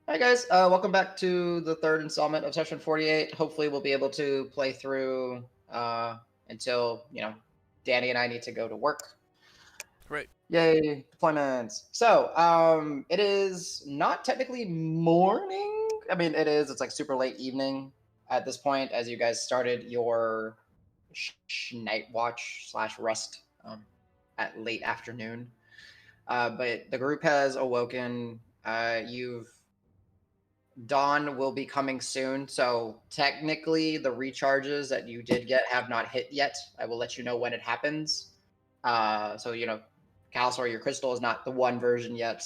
Hi guys, welcome back to the third installment of session 48. Hopefully we'll be able to play through until, Danny and I need to go to work. Right. Yay, deployments. So, it is not technically morning. I mean, it's like super late evening at this point as you guys started your night watch slash rest at late afternoon. But the group has awoken. Dawn will be coming soon, so technically the recharges that you did get have not hit yet. I will let you know when it happens. Calsor, your crystal is not the one version yet.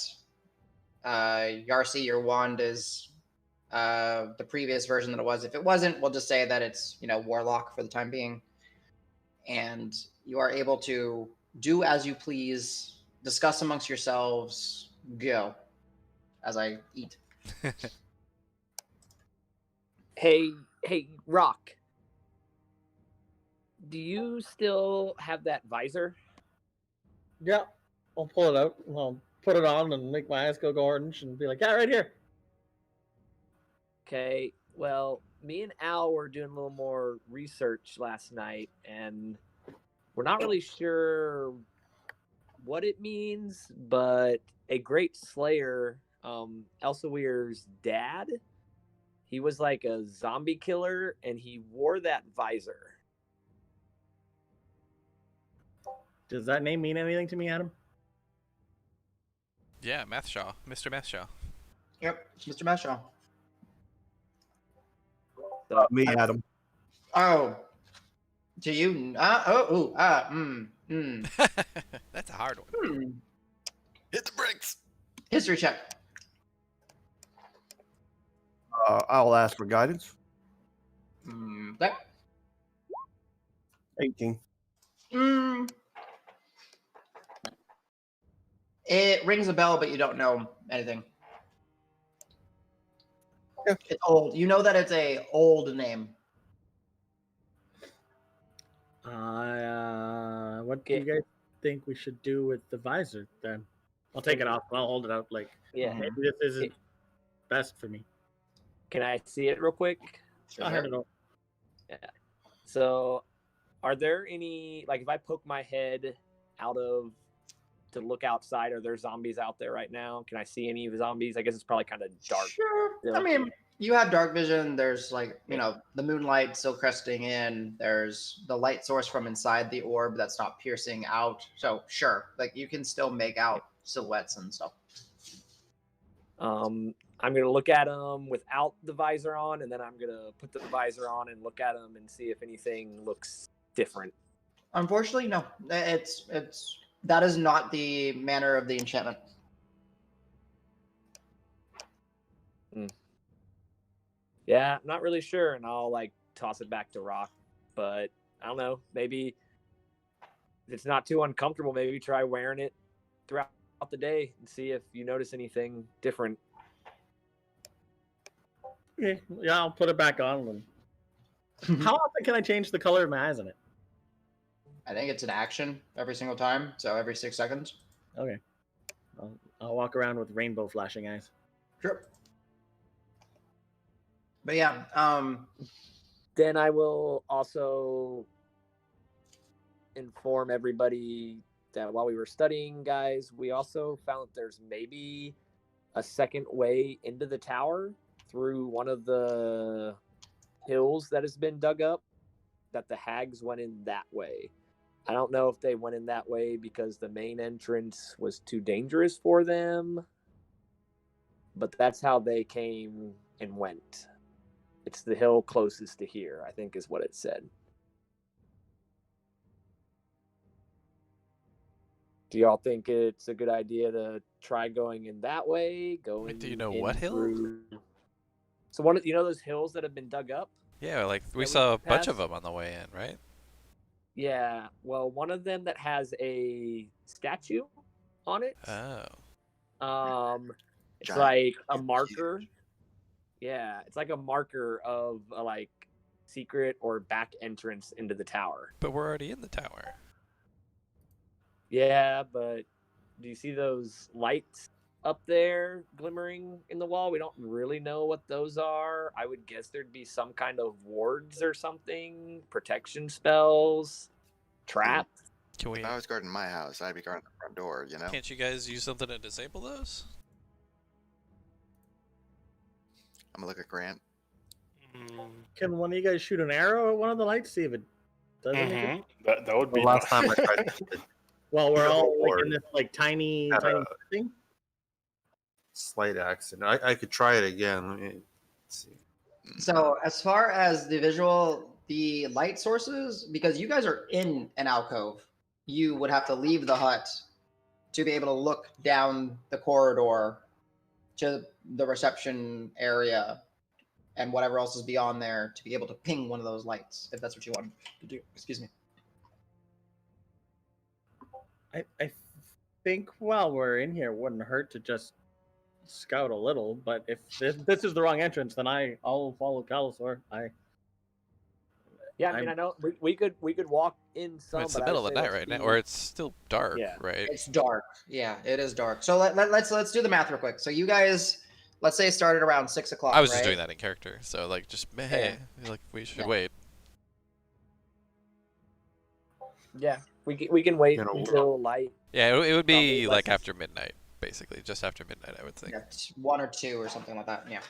Yarsi, your wand is the previous version that it was. If it wasn't, we'll just say that it's Warlock for the time being. And you are able to do as you please, discuss amongst yourselves, go, as I eat. Hey, Rock. Do you still have that visor? Yeah, I'll pull it out. I'll put it on and make my eyes go orange and be like, yeah, right here. Okay, well, me and Al were doing a little more research last night, and we're not really sure what it means, but a great slayer, Elsewier's dad, he was like a zombie killer, and he wore that visor. Does that name mean anything to me, Adam? Yeah, Mr. Mathshaw. Yep, Mr. Mashaw. So, Me, Adam. Oh, do you? That's a hard one. Hit the bricks. History check. I'll ask for guidance. Okay. 18. It rings a bell, but you don't know anything. Yeah. It's old. You know that it's a old name. What do you guys think we should do with the visor then? I'll take it off. I'll hold it out like, yeah. maybe this isn't best for me. Can I see it real quick? I'll hand it over. Yeah. So, are there any, like, if I poke my head out of to look outside, are there zombies out there right now? Can I see any of the zombies? I guess it's probably kind of dark. Sure. still. I mean, you have dark vision. There's the moonlight still cresting in. There's the light source from inside the orb that's not piercing out. So sure, like you can still make out silhouettes and stuff. I'm gonna look at them without the visor on, and then I'm gonna put the visor on and look at them and see if anything looks different. Unfortunately, no. It's that is not the manner of the enchantment. Yeah, I'm not really sure, and I'll like toss it back to Rock, but I don't know. Maybe if it's not too uncomfortable, maybe try wearing it throughout the day and see if you notice anything different. Okay. Yeah, I'll put it back on. How often can I change the color of my eyes in it? I think it's an action every single time, so every 6 seconds. Okay. I'll walk around with rainbow flashing eyes. Sure. But yeah, Then I will also inform everybody that while we were studying, guys, we also found that there's maybe a second way into the tower through one of the hills that has been dug up, that the hags went in that way. I don't know if they went in that way because the main entrance was too dangerous for them, but that's how they came and went. It's the hill closest to here, I think is what it said. Do y'all think it's a good idea to try going in that way? Wait, do you know what hill? So those hills that have been dug up? Yeah, like we saw a bunch of them on the way in, right? Yeah, well, one of them that has a statue on it. Oh. It's like a marker. Yeah, it's like a marker of a like secret or back entrance into the tower. But we're already in the tower. Yeah, but do you see those lights up there glimmering in the wall. We don't really know what those are. I would guess there'd be some kind of wards or something, protection spells, traps. Can we? If I was guarding my house, I'd be guarding the front door, you know? Can't you guys use something to disable those? I'm gonna look at Grant. Can one of you guys shoot an arrow at one of the lights? See if it does anything. That would The be last time I tried to Well, we're all like Or- in this like tiny Had a- thing. slight accident. I could try it again. Let me see. So as far as the visual, the light sources, because you guys are in an alcove, you would have to leave the hut to be able to look down the corridor to the reception area and whatever else is beyond there to be able to ping one of those lights, if that's what you want to do. Excuse me. I think while we're in here, it wouldn't hurt to just scout a little. But if this is the wrong entrance, then I'll follow Calisaur. Yeah, I mean, I know we could walk in some. It's the but I middle would of the say night let's right now, be- or it's still dark, Yeah. right? It's dark. Yeah, it is dark. So let's do the math real quick. So you guys, let's say started around 6 o'clock. I was just right? doing that in character, so like just hey, like we should Yeah. wait. Yeah, we can wait You know, until light. Yeah, it would be Probably like less- after midnight, basically, just after midnight, I would think. Yeah, 1 or 2 or something like that. Yeah.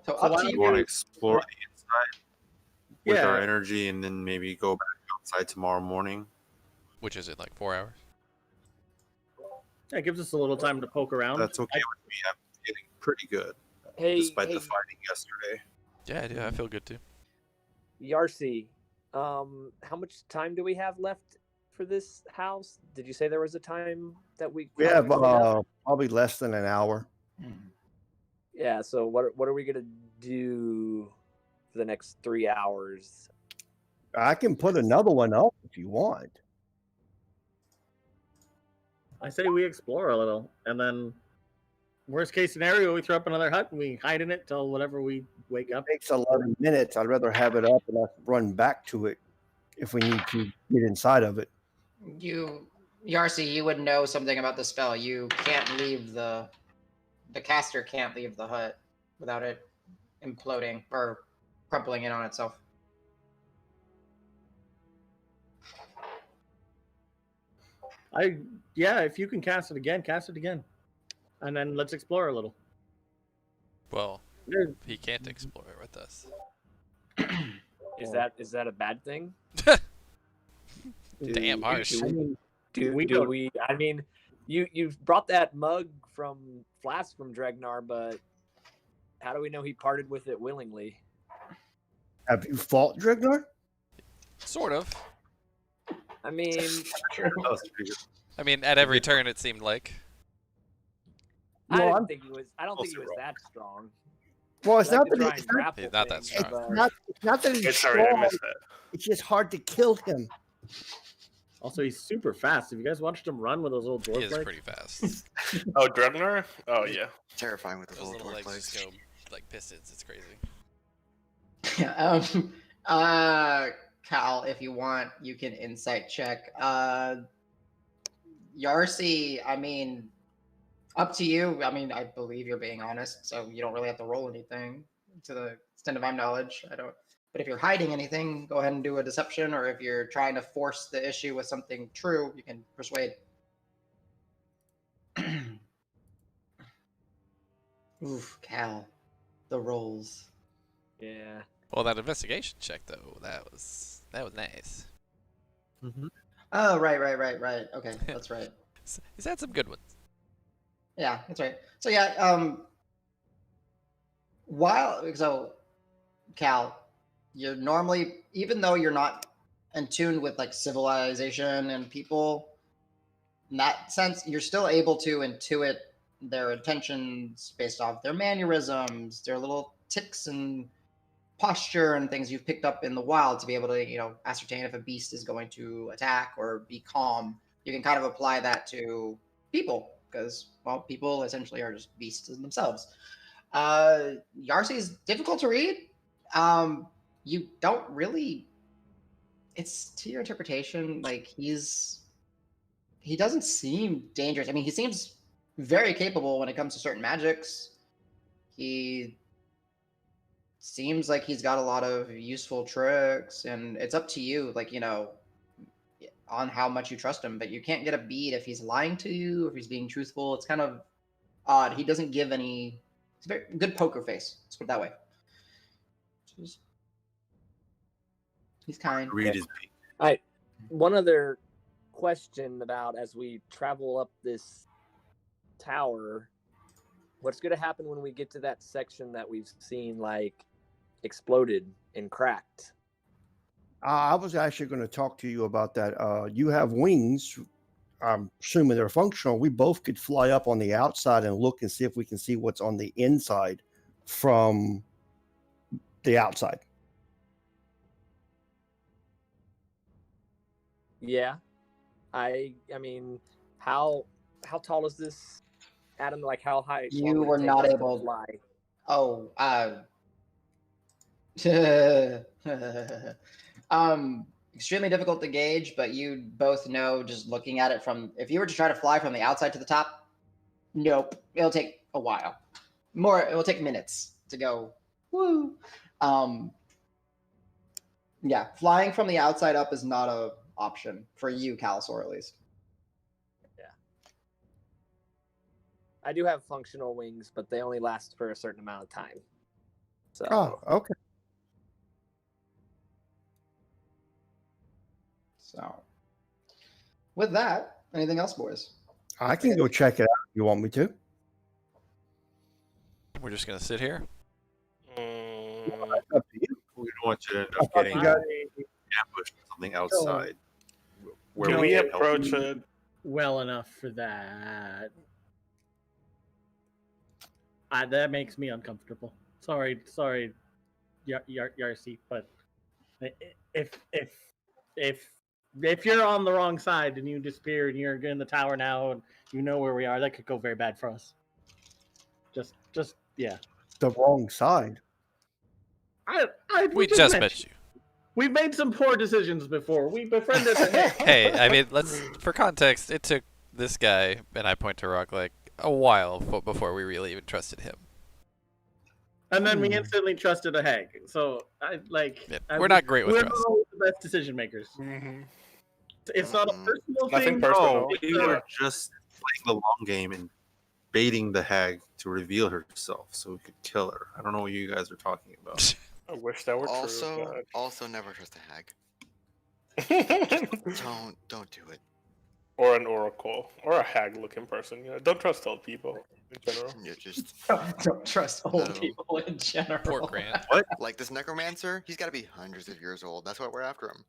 So So up why to don't you. You want to guys. explore the inside with our Yeah. energy, and then maybe go back outside tomorrow morning. Which is in like 4 hours. It gives us a little time to poke around. That's okay with me. I'm getting pretty good, Hey, despite hey, the fighting yesterday. Yeah, I feel good too. Yarcy, how much time do we have left for this house? Did you say there was a time that we? We have probably less than an hour. Yeah. So what are we gonna do for the next 3 hours? I can put another one up if you want. I say we explore a little, and then worst case scenario, we throw up another hut and we hide in it till whatever we wake up. It takes 11 minutes. I'd rather have it up and us run back to it if we need to get inside of it. Yarcy, you would know something about the spell. You can't leave the caster can't leave the hut without it imploding or crumpling in on itself. If you can cast it again, and then let's explore a little. Well, There- he can't explore it with us. Is that a bad thing? Damn harsh. I mean, Do We we? don't- I mean, you brought that mug from Flask from Dregnar, but how do we know he parted with it willingly? Have you fought Dregnar? Sort of. I mean, I mean, at every turn it seemed like. I Well, didn't I'm- think he was. I don't think he was Also that strong. Well, it's I not could that try it's and not, grapple He's not that things, strong. but- it's not that he's Sorry, I strong. missed that. It's just hard to kill him. Also, he's super fast. Have you guys watched him run with those little He dwarf is legs? pretty fast. Oh, Dregnar? Oh, yeah. Terrifying with the Those full little dwarf legs just legs. go like pistons. It's crazy. Cal, if you want, you can insight check. Yarcy, I mean, up to you. I mean, I believe you're being honest, so you don't really have to roll anything to the extent of my knowledge. I don't. But if you're hiding anything, go ahead and do a deception, or if you're trying to force the issue with something true, you can persuade. Oof, Cal, the rolls. Yeah. Well, that investigation check though, that was nice. Oh, right. Okay, that's right. He's had some good ones. Yeah, that's right. So yeah, Cal, you're normally, even though you're not in tune with like civilization and people, in that sense, you're still able to intuit their intentions based off their mannerisms, their little ticks and posture and things you've picked up in the wild to be able to, ascertain if a beast is going to attack or be calm. You can kind of apply that to people because, well, people essentially are just beasts in themselves. Yarcy is difficult to read. You don't really. It's to your interpretation. Like he doesn't seem dangerous. I mean, he seems very capable when it comes to certain magics. He seems like he's got a lot of useful tricks, and it's up to you, like, on how much you trust him. But you can't get a beat if he's lying to you, if he's being truthful. It's kind of odd. He doesn't give any. It's a very good poker face. Let's put it that way. He's kind. Read his beat. All right. One other question about as we travel up this tower, what's going to happen when we get to that section that we've seen like exploded and cracked? I was actually going to talk to you about that. You have wings. I'm assuming they're functional. We both could fly up on the outside and look and see if we can see what's on the inside from the outside. Yeah. I mean, how tall is this, Adam? Like, how high? You were not able to fly. Oh, extremely difficult to gauge, but you both know just looking at it from, if you were to try to fly from the outside to the top, nope, it'll take a while. It will take minutes to go. Woo. Yeah, flying from the outside up is not a option for you, Calisaur, at least. Yeah. I do have functional wings, but they only last for a certain amount of time. So. Oh, okay. So, with that, anything else, boys? I can go check it out if you want me to. We're just gonna sit here. Up to you. We don't want you to end up getting ambushed or something outside. Can we approach it? Well enough for that. That makes me uncomfortable. Sorry, Yarcy, but if you're on the wrong side and you disappear and you're in the tower now and you know where we are, that could go very bad for us. Just yeah. The wrong side. We just met you. We've made some poor decisions before. We befriended him. Hey, I mean, for context, it took this guy, and I point to Rock, like a while before we really even trusted him. And then we instantly trusted a hag. So we're not great with we're trust. not always the best decision makers. Mm-hmm. It's not a personal Nothing thing. personal. No, we were just playing the long game and baiting the hag to reveal herself so we could kill her. I don't know what you guys are talking about. I wish that were Also never trust a hag. true. Don't do it. Or an oracle, or a hag-looking person. Don't trust old people in general. You're just Don't trust old No. people in general. Poor Grant. like this necromancer. He's got to be hundreds of years old. That's why we're after him.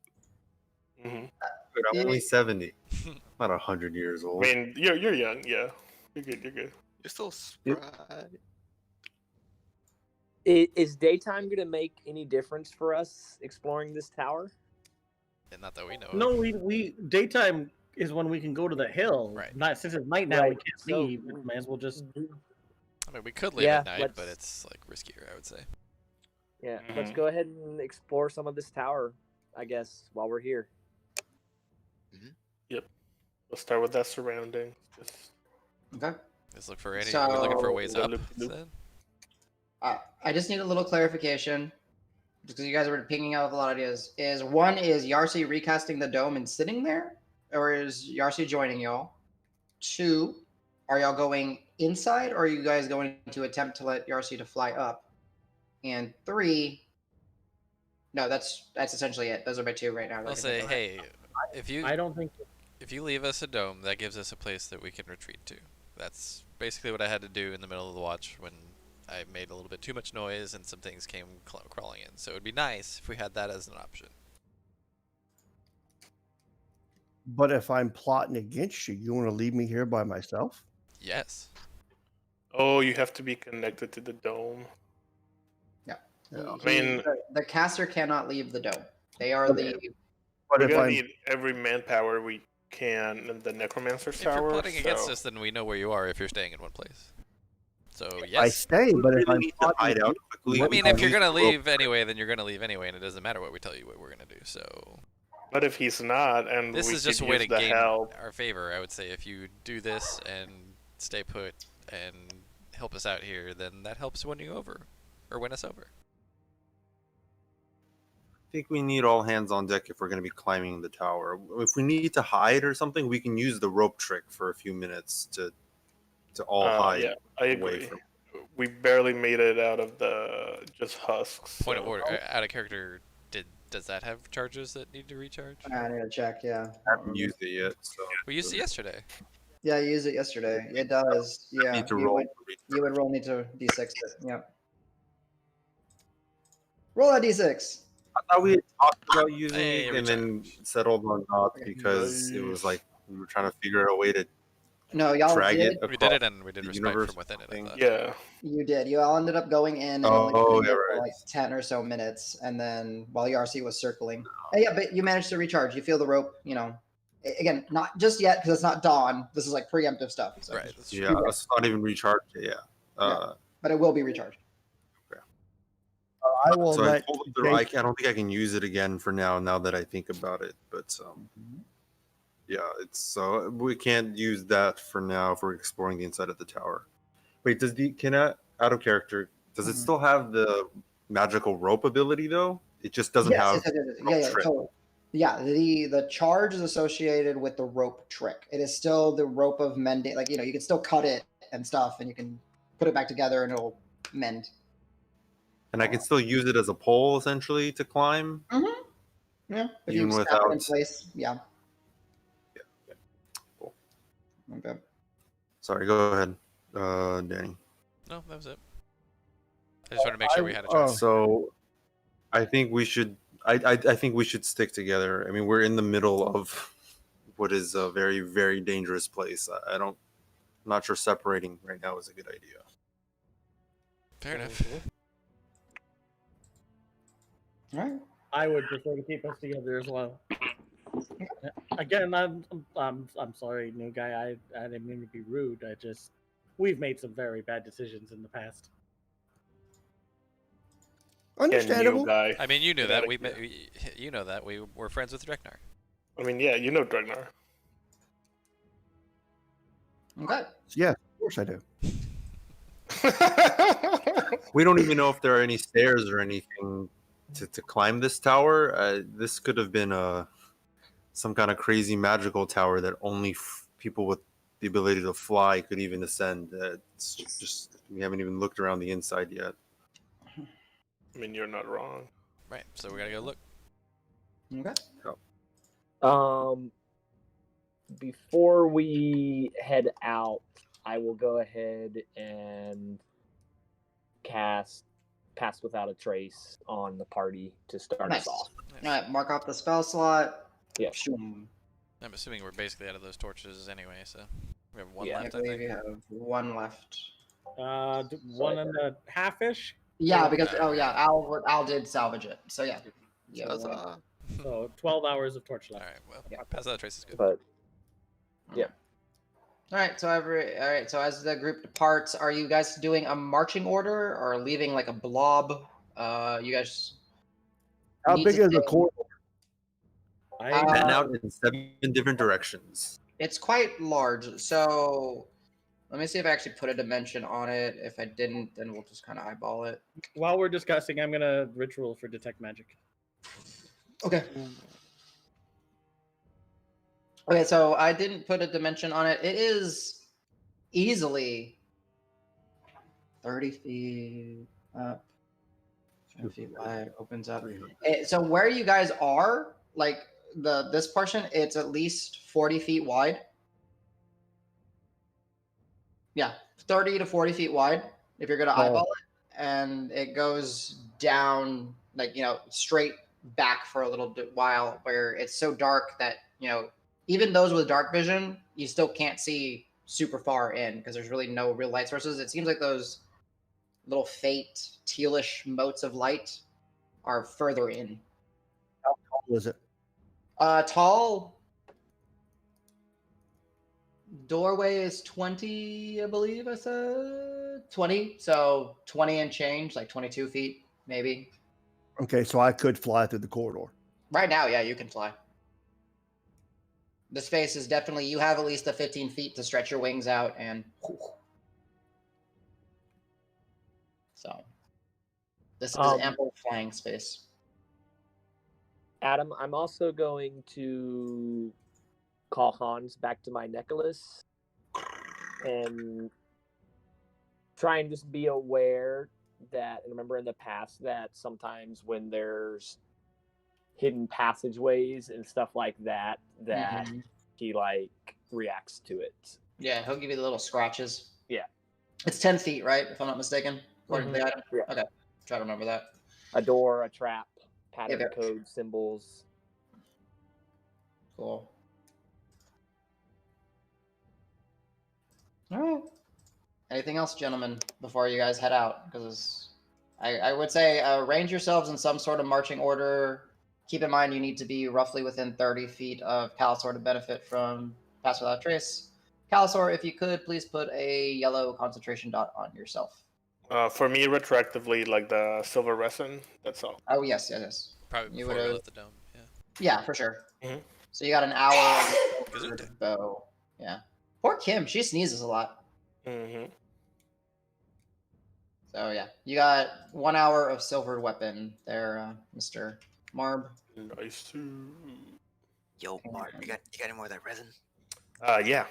Mm-hmm. Dude, I'm only 70. I'm not 100 years I old. mean, you're young. Yeah, you're good. You're good. You're still spry. Is daytime going to make any difference for us exploring this tower? And not that we know. No, we daytime is when we can go to the hill. Right. Not since it's night now, we Right. can't So- leave. We may as well just. I mean, we could leave Yeah, at night, but let's- it's like riskier, I would say. Yeah, let's Mhm. go ahead and explore some of this tower, I guess, while we're here. Let's start with that surrounding. Just Okay. Let's look for we're looking for ways So- up. Loop- instead. I just need a little clarification, because you guys were pinging out with a lot of ideas. Is Yarcy recasting the dome and sitting there, or is Yarcy joining y'all? 2, are y'all going inside, or are you guys going to attempt to let Yarcy to fly up? And 3, no, that's essentially it. Those are my 2 right now. I'll say, hey, I don't think. if you leave us a dome, that gives us a place that we can retreat to. That's basically what I had to do in the middle of the watch when I made a little bit too much noise and some things came crawling in. So it would be nice if we had that as an option. But if I'm plotting against you, you want to leave me here by myself? Yes. Oh, you have to be connected to the dome. I mean, the caster cannot leave the dome. They are the. But we're if gonna I'm need every manpower we can in the necromancer's If tower. you're plotting against so- us, then we know where you are if you're staying in one place. So I yes. stay, but if I'm need to plotting hide out against quickly. I mean, if you're gonna Well, leave anyway, then you're gonna leave anyway, and it doesn't matter what we tell you what we're gonna do. So But if he's not, and this we is just a could way to use the gain help, our favor. I would say if you do this and stay put and help us out here, then that helps win you over, or win us over. I think we need all hands on deck if we're going to be climbing the tower. If we need to hide or something, we can use the rope trick for a few minutes to all hide Yeah, I away agree. from. We barely made it out of the just husks. Point of so- order, out of character. Does that have charges that need to recharge? I need to check. Yeah. I haven't used it yet, so We used it yesterday. Yeah, I used it yesterday. It does. Yeah. need to you roll. would you would roll need to d6 it. Yep. Roll a d6. I thought we had talked about using Hey, it and then settled on not because it was like we were trying to figure out a way to No, y'all drag did. it We did across it, and we did the respect universe from within it. I thing. thought. Yeah. You did. You all ended up going in and only Oh, being yeah, there for right. like 10 or so minutes, and then while Yarcy was circling. Yeah, but you managed to recharge. You feel the rope, again, not just yet because it's not dawn. This is like preemptive stuff. So Right. That's true. Yeah, that's not even recharged yet. Yeah. but it will be recharged. I will So I let. told her I don't think I can use it again for now. Now that I think about it, but yeah, it's so we can't use that for now if we're exploring the inside of the tower. Wait, does out of character? Does it still have the magical rope ability though? It just doesn't have. Yeah, totally. Yeah, the charge is associated with the rope trick. It is still the rope of mending. Like, you can still cut it and stuff, and you can put it back together and it'll mend. And I can still use it as a pole essentially to climb. Yeah, if Even you snap without- it in place, yeah. Yeah. Cool. Okay. Sorry, go ahead, Danny. No, that was it. I just wanted to make sure we had a choice. So, I think we should. I think we should stick together. I mean, we're in the middle of what is a very, very dangerous place. I'm not sure separating right now is a good idea. Fair enough. All right. I would prefer to keep us together as well. Again, I'm sorry, new guy. I didn't mean to be rude. We've made some very bad decisions in the past. Understandable. New guy. I mean, you knew Get that. outta here. You know that we were friends with Dreknar. I mean, yeah, you know Dragnar. Okay. Yeah, of course I do. We don't even know if there are any stairs or anything to climb this tower. This could have been some kind of crazy magical tower that only people with the ability to fly could even ascend. It's just we haven't even looked around the inside yet. I mean, you're not wrong. Right. So we gotta go look. Okay. Before we head out, I will go ahead and cast Pass Without a Trace on the party to start Nice. us off. All right. Mark off the spell slot. Yeah. I'm assuming we're basically out of those torches anyway, so we have one Yeah, I left. I believe you think. have one left. 1.5-ish. Yeah, because Al did salvage it. So yeah. Yeah. That's, one. So 12 hours of torch All left. right. Well, Yeah. pass out trace is good. But All right. So as the group departs, are you guys doing a marching order or leaving like a blob? You guys. How need big to is the take- corridor? And out in 7 different directions. It's quite large. So let me see if I actually put a dimension on it. If I didn't, then we'll just kind of eyeball it. While we're discussing, I'm gonna ritual for detect magic. Okay. Okay, so I didn't put a dimension on it. It is easily 30 feet up, 10 feet wide, opens up. So where you guys are, like this portion, it's at least 40 feet wide. Yeah, 30 to 40 feet wide if you're gonna eyeball it, and it goes down like straight back for a little while, where it's so dark that even those with dark vision, you still can't see super far in because there's really no real light sources. It seems like those little faint tealish motes of light are further in. How tall is it? Tall. Doorway is 20, I believe I said 20. So 20 and change, like 22 feet, maybe. Okay, so I could fly through the corridor. Right now, yeah, you can fly. The space is definitely, you have at least the 15 feet to stretch your wings out and so this is ample flying space. Adam, I'm also going to call Hans back to my necklace and try and just be aware that, and remember in the past that sometimes when there's hidden passageways and stuff like that, that he like reacts to it. Yeah, he'll give you the little scratches. Yeah. It's 10 feet, right? If I'm not mistaken, according to the item. Yeah. Okay. Try to remember that. A door, a trap, pattern Yeah. code, symbols. Cool. All right. Anything else, gentlemen, before you guys head out? Because I would say arrange yourselves in some sort of marching order. Keep in mind you need to be roughly within 30 feet of Calasor to benefit from Pass Without Trace. Calasor, if you could, please put a yellow concentration dot on yourself. For me, retroactively, like the silver resin. That's all. Oh, yes, yes, yes. Probably You before we would've- left the dome. Yeah. Yeah, for sure. Mhm. So you got an hour of Gesundheit. bow. Yeah. Poor Kim, she sneezes a lot. Mm-hmm. So yeah, you got 1 hour of silvered weapon there, Mr. Marb. Nice to. Yo, Mark, you got any more of that resin? Yeah.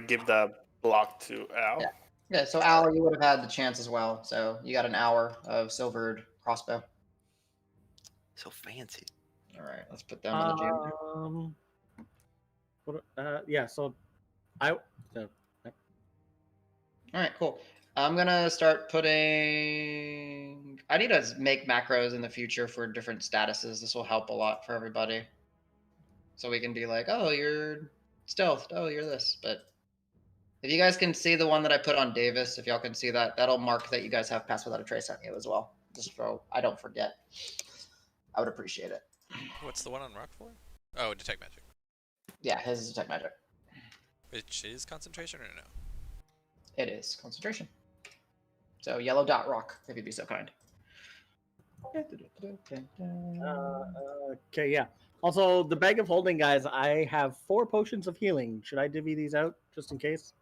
Give the block to Al. Yeah. Yeah, so Al, you would have had the chance as well. So you got an hour of silvered crossbow. So fancy. All right, let's put them on the gym. Yeah. So, All right, cool. I'm gonna start putting. I need to make macros in the future for different statuses. This will help a lot for everybody. So we can be like, oh, you're stealthed. Oh, you're this. But if you guys can see the one that I put on Davis, if y'all can see that, that'll mark that you guys have Pass Without a Trace on you as well. Just so I don't forget. I would appreciate it. What's the one on rock for? Oh, detect magic. Yeah, his is detect magic. Which is concentration or no? It is concentration. So yellow dot rock, if you'd be so kind. okay, yeah. Also, the bag of holding, guys, I have 4 potions of healing. Should I divvy these out just in case?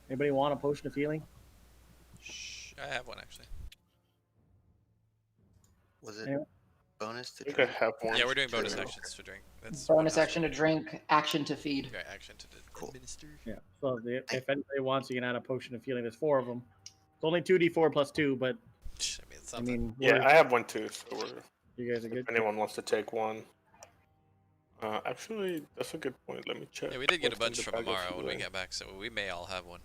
Anybody want a potion of healing? I have one actually. Was it Anyway. bonus to I think I drink? have one. Yeah, we're doing bonus Sure. actions to drink. That's Bonus one action to drink, action to feed. Okay, action to Cool. administer. Yeah. So if anybody wants, you can add a potion of healing. There's 4 of them. It's only 2d4 plus 2, but I mean, it's I something. mean, Yeah, I have one too. So you guys are good. if anyone wants to take one. Actually, that's a good point. Let me check. Yeah, we did get a what's in bunch the from bag of Amara when we healing. get back, so we may all have one.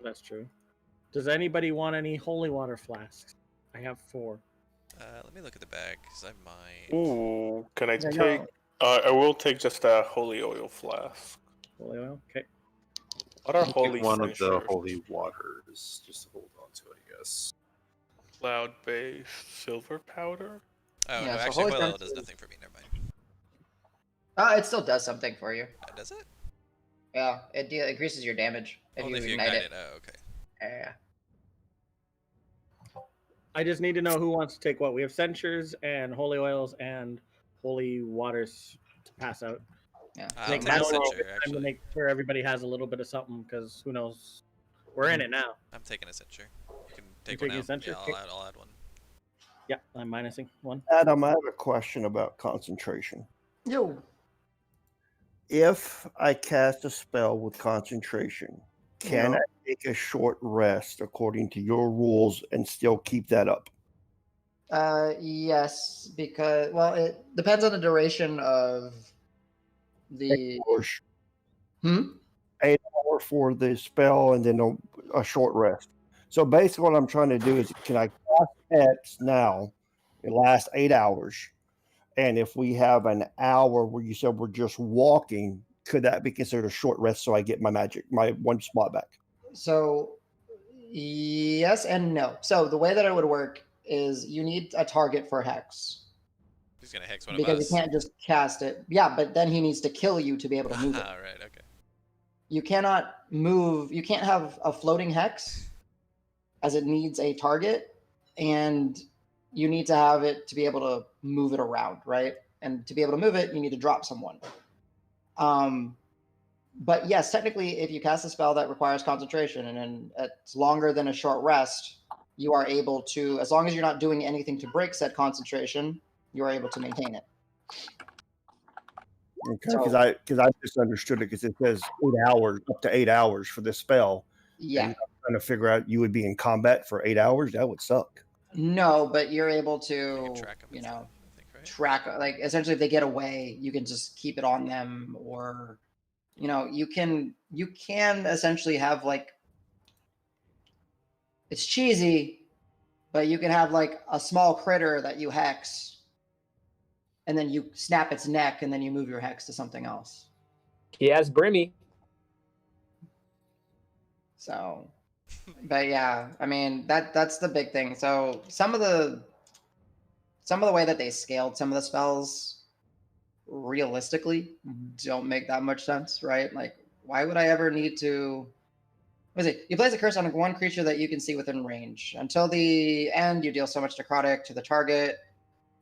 That's true. Does anybody want any holy water flasks? I have 4. Let me look at the bag because I might. Ooh, can I Yeah, take? no. I will take just a holy oil flask. Holy oil? Okay. What are Take holy one of the finishers? holy waters. Just hold on to it, I guess. Cloud-based silver powder. Oh Yeah, no, so actually, holy holy oil furnace does is- nothing for me. Never mind. It still does something for you. Does it? Yeah, it increases your damage if Only you if you ignite ignite it. it. Oh, okay. Yeah. I just need to know who wants to take what. We have censures and holy oils and holy waters to pass out. Yeah. I'll Make take that a one censure, time to actually. make sure everybody has a little bit of something, because who knows? We're in it now. I'm taking a censure. You can take taking one a out. censure? Yeah, Okay. I'll add one. Yeah, I'm minusing 1. Adam, I have a question about concentration. Yo. If I cast a spell with concentration, can No. I take a short rest according to your rules and still keep that up? Yes, because it depends on the duration of the. Or 8 hour for the spell and then a short rest. So basically, what I'm trying to do is, can I cast X now? It lasts 8 hours, and if we have an hour where you said we're just walking, could that be considered a short rest? So I get my 1 spot back. So, yes and no. So the way that it would work is you need a target for Hex. He's gonna hex one of Because us. you can't just cast it. Yeah, but then he needs to kill you to be able to move it. Right. Okay. You cannot move. You can't have a floating hex, as it needs a target, and you need to have it to be able to move it around, right? And to be able to move it, you need to drop someone. But yes, technically, if you cast a spell that requires concentration and it's longer than a short rest, you are able to, as long as you're not doing anything to break said concentration, you are able to maintain it. Okay, because I just understood it because it says 8 hours, up to 8 hours for this spell. Yeah. And I'm trying to figure out you would be in combat for 8 hours. That would suck. No, but you're able to, You can track 'em and stuff, I think, right? track, like, essentially if they get away, you can just keep it on them, or you can essentially have, like, it's cheesy, but you can have like a small critter that you hex, and then you snap its neck, and then you move your hex to something else. He has Brimmy. So, but yeah, I mean that's the big thing. So some of the way that they scaled some of the spells realistically don't make that much sense, right? Like, why would I ever need to? What is it? You place a curse on one creature that you can see within range. Until the end, you deal so much necrotic to the target.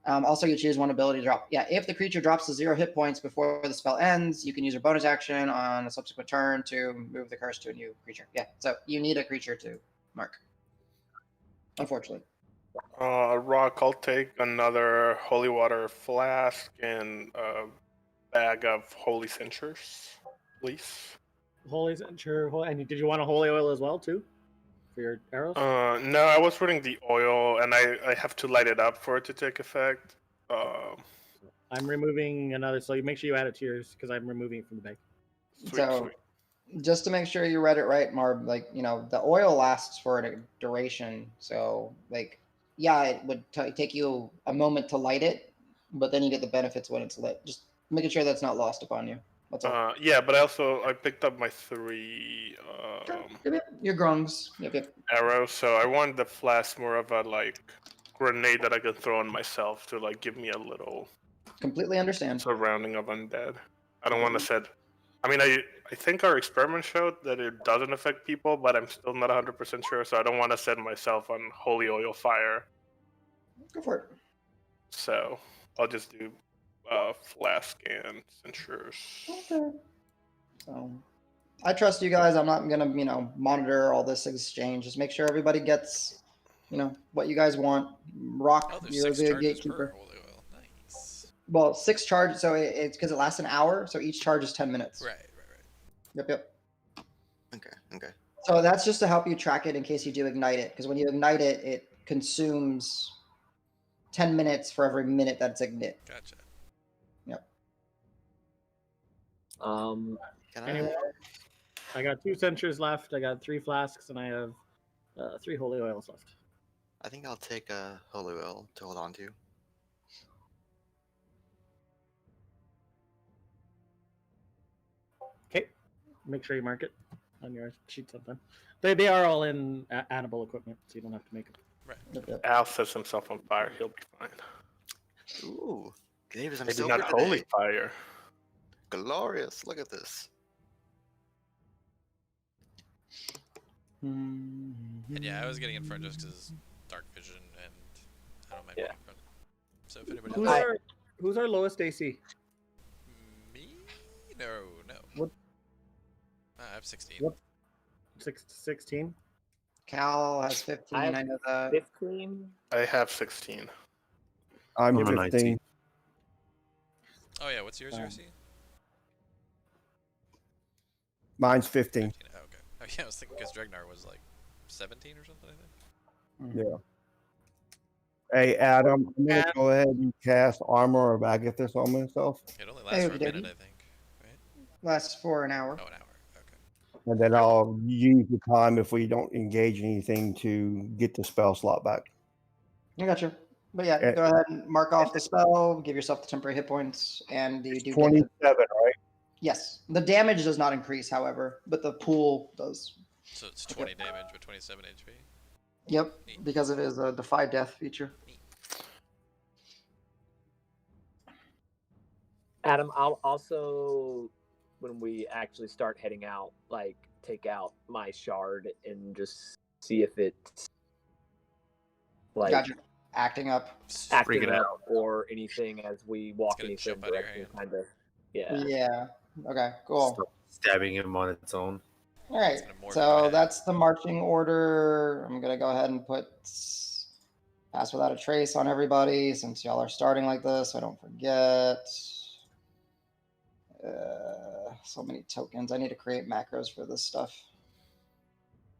Also, you choose one ability to drop. Yeah, if the creature drops to 0 hit points before the spell ends, you can use your bonus action on a subsequent turn to move the curse to a new creature. Yeah, so you need a creature to mark, unfortunately. Rock, I'll take another holy water flask and a bag of holy censures, please. Holy Censure. And did you want a holy oil as well, too? For your arrows? No, I was putting the oil, and I have to light it up for it to take effect. I'm removing another, so you make sure you add it to yours, because I'm removing it from the bag. So, just to make sure you read it right, Marb, like, the oil lasts for a duration. So, like, yeah, it would take you a moment to light it, but then you get the benefits when it's lit. Just making sure that's not lost upon you. That's all. Yeah, but I picked up my 3 Your grungs. Yep. arrows, so I want the flask more of a like grenade that I can throw on myself to like give me a little Completely understand. surrounding of undead. I don't want to set. I mean, I think our experiment showed that it doesn't affect people, but I'm still not 100% sure, so I don't want to set myself on holy oil fire. Go for it. So I'll just do flask and censures. Okay. So I trust you guys. I'm not gonna, monitor all this exchange. Just make sure everybody gets, what you guys want. Rock, Oh, there's you're 6 the charges gatekeeper. per holy oil. Nice. Well, 6 charges, so it's because it lasts an hour, so each charge is 10 minutes. Right. Yep. Okay. So that's just to help you track it in case you do ignite it, because when you ignite it, it consumes 10 minutes for every minute that's ignited. Gotcha. Yep. Anyway, I got 2 censures left. I got 3 flasks, and I have 3 holy oils left. I think I'll take a holy oil to hold on to. Okay. Make sure you mark it on your sheet sometime. They are all in animal equipment, so you don't have to make them. Right. Yep. Al sets himself on fire. He'll be fine. Ooh, Davis, I'm Maybe sober not today. holy fire. Glorious! Look at this. And yeah, I was getting in front just because dark vision and I don't mind being in front. So if anybody else... Who's our lowest AC? Me? No. What? I have 16. What? 16? Cal has 15. I know that. 15. I have 16. I'm a 15. 19. Oh yeah, what's yours, RC? Mine's 15. 15. Oh, okay. Oh yeah, I was thinking because Dregnar was like 17 or something, I think. Yeah. Hey, Adam, I'm going to go ahead and cast Armor of Agathis on myself. It only lasts for a minute, I think. Right? Lasts for an hour. Oh, an hour. Okay. And then I'll use the time if we don't engage anything to get the spell slot back. I got you. But yeah, go ahead and mark off the spell, give yourself the temporary hit points, and you do 27, right? Yes. The damage does not increase, however, but the pool does. So it's 20 damage with 27 HP? Yep, because it is a Defy Death feature. Adam, I'll also, when we actually start heading out, like, take out my shard and just see if it's, like... Gotcha. Acting up. Acting out or anything as we walk in each direction, kind of. Yeah. Yeah. Okay, cool. Stop stabbing him on its own. All right, It's gonna morph so into that's the marching order. I'm gonna go ahead and put pass without a trace on everybody since y'all are starting like this, so I don't forget. So many tokens. I need to create macros for this stuff.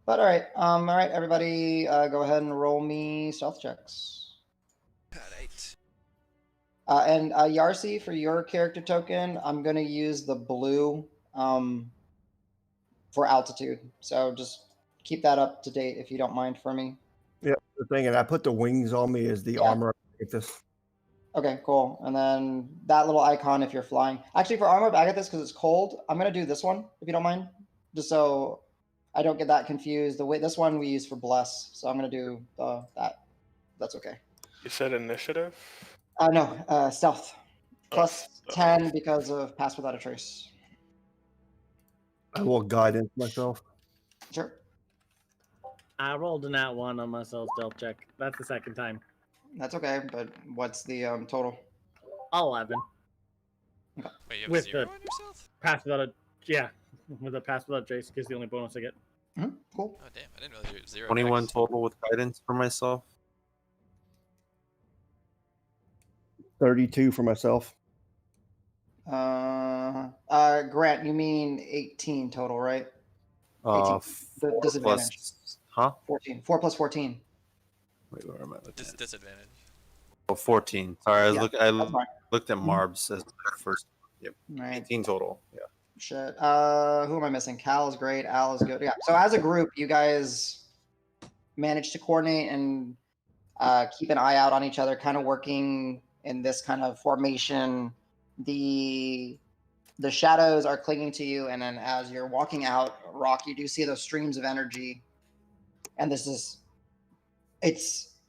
But all right, everybody, go ahead and roll me stealth checks. Alright. And Yarsi, for your character token, I'm gonna use the blue for altitude. So just keep that up to date if you don't mind for me. Yeah, the thing, and I put the wings on me as the Yeah. armor. Get this. Okay, cool. And then that little icon if you're flying. Actually, for armor of Agathis, because it's cold, I'm gonna do this one if you don't mind, just so I don't get that confused. The way this one we use for bless, so I'm gonna do that. That's okay. You said initiative? No, stealth. Plus Stealth. 10 because of pass without a trace. I will guidance myself. Sure. I rolled a nat 1 on my stealth check. That's the second time. That's okay, but what's the total? 11. Wait, you have With 0 the- on yourself? Pass without a with a pass without trace is the only bonus I get. Cool. Oh damn, I didn't realize you were 0. 21 dex. total with guidance for myself. 32 for myself. Grant, you mean 18 total, right? 4 The disadvantage. plus, huh? 14. 4 plus 14. Wait, where am I looking at? Disadvantage. Oh, 14. Sorry, Yeah, I That's fine. looked at Marbs as the first. Yep, Right. 18 total. Yeah. Shit. Who am I missing? Cal is great. Al is good. Yeah. So as a group, you guys manage to coordinate and keep an eye out on each other, kind of working in this kind of formation. The shadows are clinging to you, and then as you're walking out, Rock, you do see those streams of energy, and it's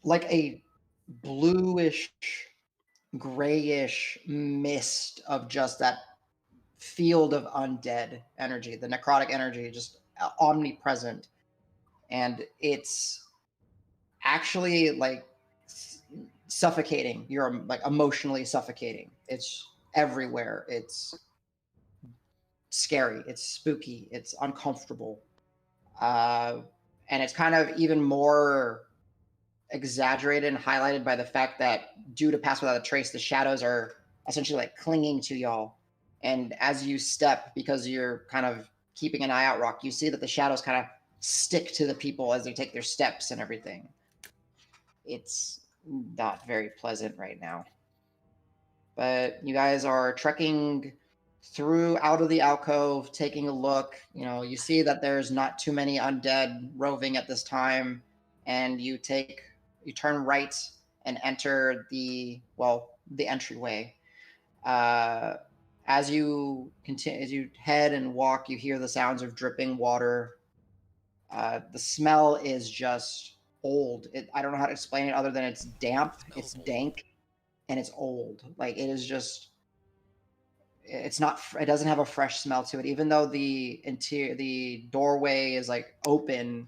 like a bluish, grayish mist of just that field of undead energy, the necrotic energy, just omnipresent, and it's actually like suffocating. You're like emotionally suffocating. It's everywhere. It's scary. It's spooky. It's uncomfortable, and it's kind of even more exaggerated and highlighted by the fact that due to pass without a trace, the shadows are essentially like clinging to y'all. And as you step, because you're kind of keeping an eye out, Rock, you see that the shadows kind of stick to the people as they take their steps and everything. It's not very pleasant right now. But you guys are trekking through out of the alcove, taking a look. You know, you see that there's not too many undead roving at this time, and you turn right and enter the entryway. As you continue, as you head and walk, you hear the sounds of dripping water. The smell is just old. I don't know how to explain it other than it's damp, it's dank, and it's old. Like it is just, it's not. It doesn't have a fresh smell to it, even though the doorway is like open.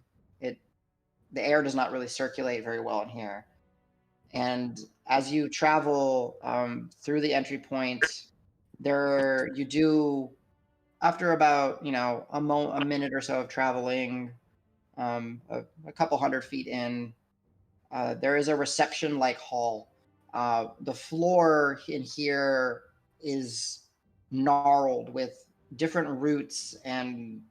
The air does not really circulate very well in here. And as you travel through the entry point, you do, after about a minute or so of traveling, a couple 100 feet in, there is a reception-like hall. The floor in here is gnarled with different roots and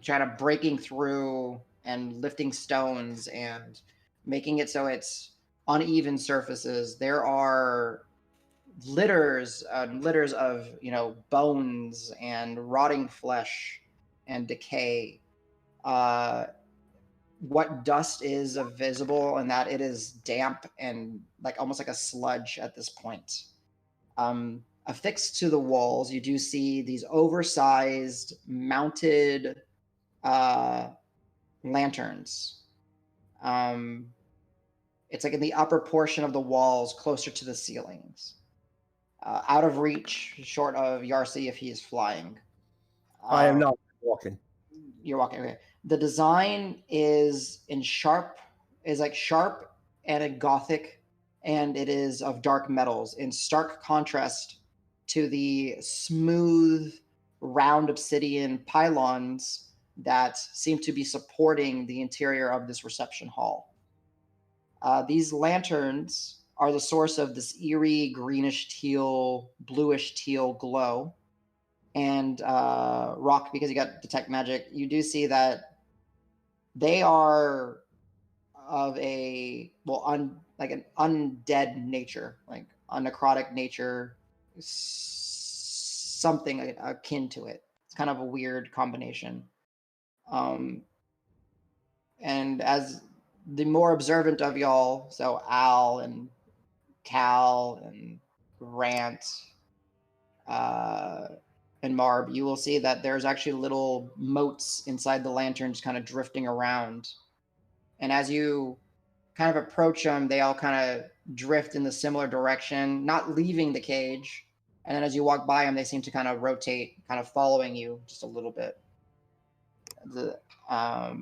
kind of breaking through and lifting stones and making it so it's uneven surfaces. There are litters of bones and rotting flesh and decay. What dust is visible, and that it is damp and like almost like a sludge at this point. Affixed to the walls, you do see these oversized mounted lanterns. It's like in the upper portion of the walls, closer to the ceilings. Out of reach, short of Yarsi if he is flying. I am not walking. You're walking. Okay. The design is sharp and a gothic, and it is of dark metals in stark contrast to the smooth round obsidian pylons that seem to be supporting the interior of this reception hall. These lanterns are the source of this eerie greenish teal, bluish teal glow. And Rock, because you got detect magic, you do see that they are of a like an undead nature, like a necrotic nature, something akin to it. It's kind of a weird combination. And as the more observant of y'all, so Al and Cal and Grant and Marb, you will see that there's actually little motes inside the lanterns kind of drifting around. And as you kind of approach them, they all kind of drift in the similar direction, not leaving the cage. And then as you walk by them, they seem to kind of rotate, kind of following you just a little bit. Are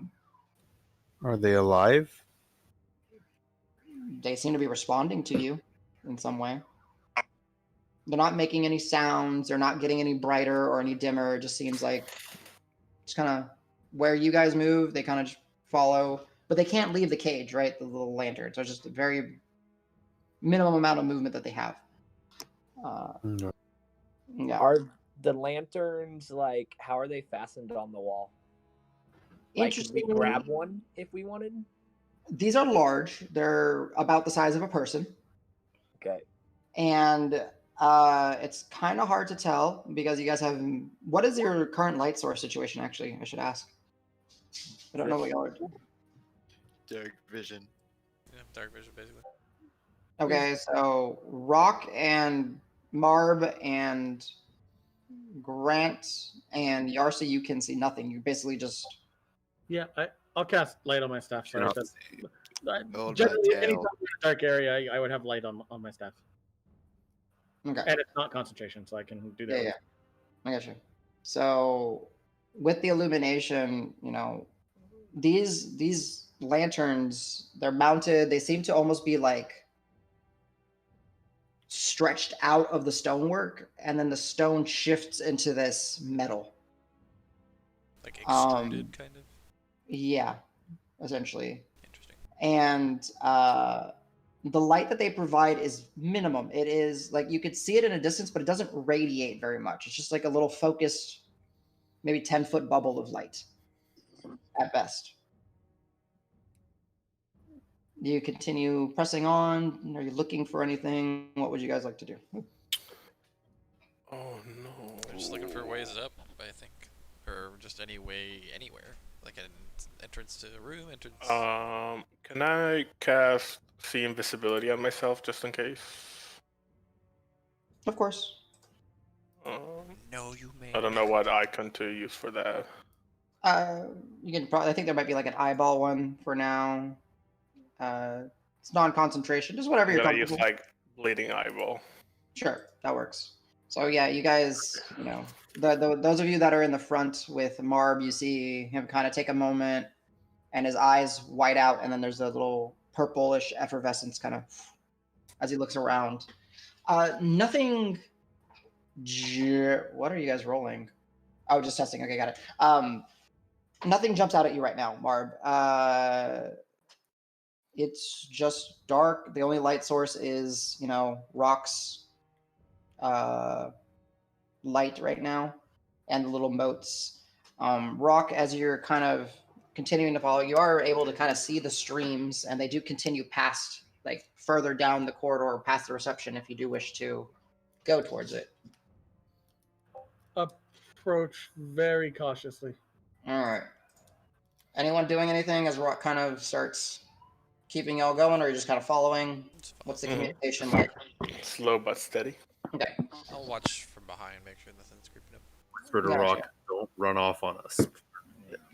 they alive? They seem to be responding to you in some way. They're not making any sounds. They're not getting any brighter or any dimmer. It just seems like just kind of where you guys move, they kind of just follow. But they can't leave the cage, right? The little lanterns. There's just a very minimum amount of movement that they have. No. Yeah. Are the lanterns like? How are they fastened on the wall? Like, could we Interesting. grab one if we wanted? These are large. They're about the size of a person. Okay. And it's kind of hard to tell because you guys have. What is your current light source situation? Actually, I should ask. I don't know what y'all are doing. Dark vision. Yeah, dark vision, basically. Okay, so Rock and Marb and Grant and Yarsa, you can see nothing. You basically just. Yeah, I'll cast light on my staff. Sorry, Cannot that's, Hold generally, my tail. anytime in a dark area, I would have light on my staff, Okay. and it's not concentration, so I can do that. Yeah, I got you. So with the illumination, these lanterns, they're mounted. They seem to almost be like stretched out of the stonework, and then the stone shifts into this metal. Like extruded, kind of. Yeah, essentially. Interesting. And the light that they provide is minimum. It is like you could see it in a distance, but it doesn't radiate very much. It's just like a little focused, maybe 10-foot bubble of light at best. Do you continue pressing on? Are you looking for anything? What would you guys like to do? Oh no. We're just looking for ways up, I think, or just any way anywhere, like an entrance to a room, entrance. Can I cast see invisibility on myself just in case? Of course. No, you may. I don't know what icon to use for that. You can probably. I think there might be like an eyeball one for now. It's non-concentration, just whatever I'm you're gonna use comfortable. like bleeding eyeball. Sure, that works. So yeah, you guys, those of you that are in the front with Marb, you see him kind of take a moment, and his eyes white out, and then there's a little purplish effervescence kind of as he looks around. Nothing. What are you guys rolling? Oh, just testing. Okay, got it. Nothing jumps out at you right now, Marb. It's just dark. The only light source is, Rock's light right now and the little motes. Rock, as you're kind of continuing to follow, you are able to kind of see the streams, and they do continue past, like further down the corridor, past the reception if you do wish to go towards it. Approach very cautiously. All right. Anyone doing anything as Rock kind of starts keeping y'all going, or are you just kind of following? What's the communication like? Slow but steady. Okay. I'll watch from behind, make sure nothing's creeping up. Whisper to Gotcha. Rock, don't run off on us.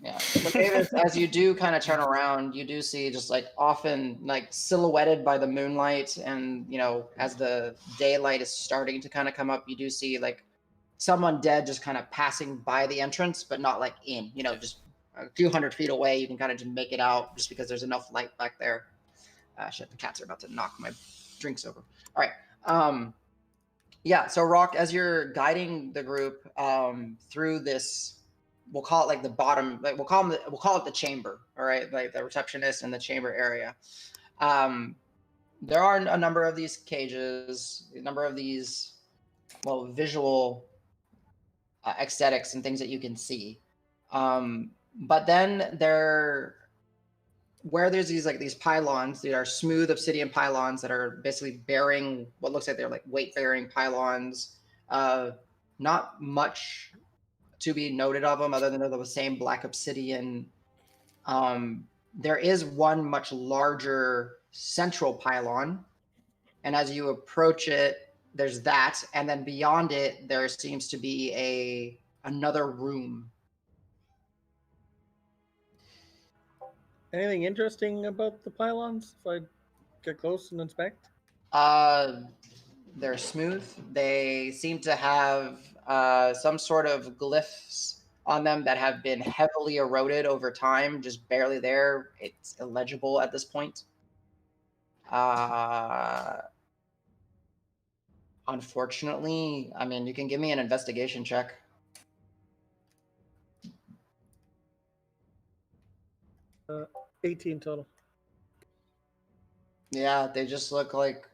Yeah. But Davis, as you do kind of turn around, you do see just like often like silhouetted by the moonlight, and as the daylight is starting to kind of come up, you do see like some undead just kind of passing by the entrance, but not like in, just a few 100 feet away. You can kind of just make it out just because there's enough light back there. Shit, the cats are about to knock my drinks over. All right. Yeah, so Rock, as you're guiding the group through this, we'll call it like the bottom, like we'll call it the chamber, all right, like the receptionist and the chamber area. There are a number of these cages, a number of these, well, visual aesthetics and things that you can see. But then where there's these pylons, they are smooth obsidian pylons that are basically bearing what looks like they're like weight bearing pylons. Not much to be noted of them other than they're the same black obsidian. There is one much larger central pylon, and as you approach it, there's that, and then beyond it, there seems to be another room. Anything interesting about the pylons? If I get close and inspect. They're smooth. They seem to have some sort of glyphs on them that have been heavily eroded over time, just barely there. It's illegible at this point. Unfortunately, I mean, you can give me an investigation check. 18 total. Yeah, they just look like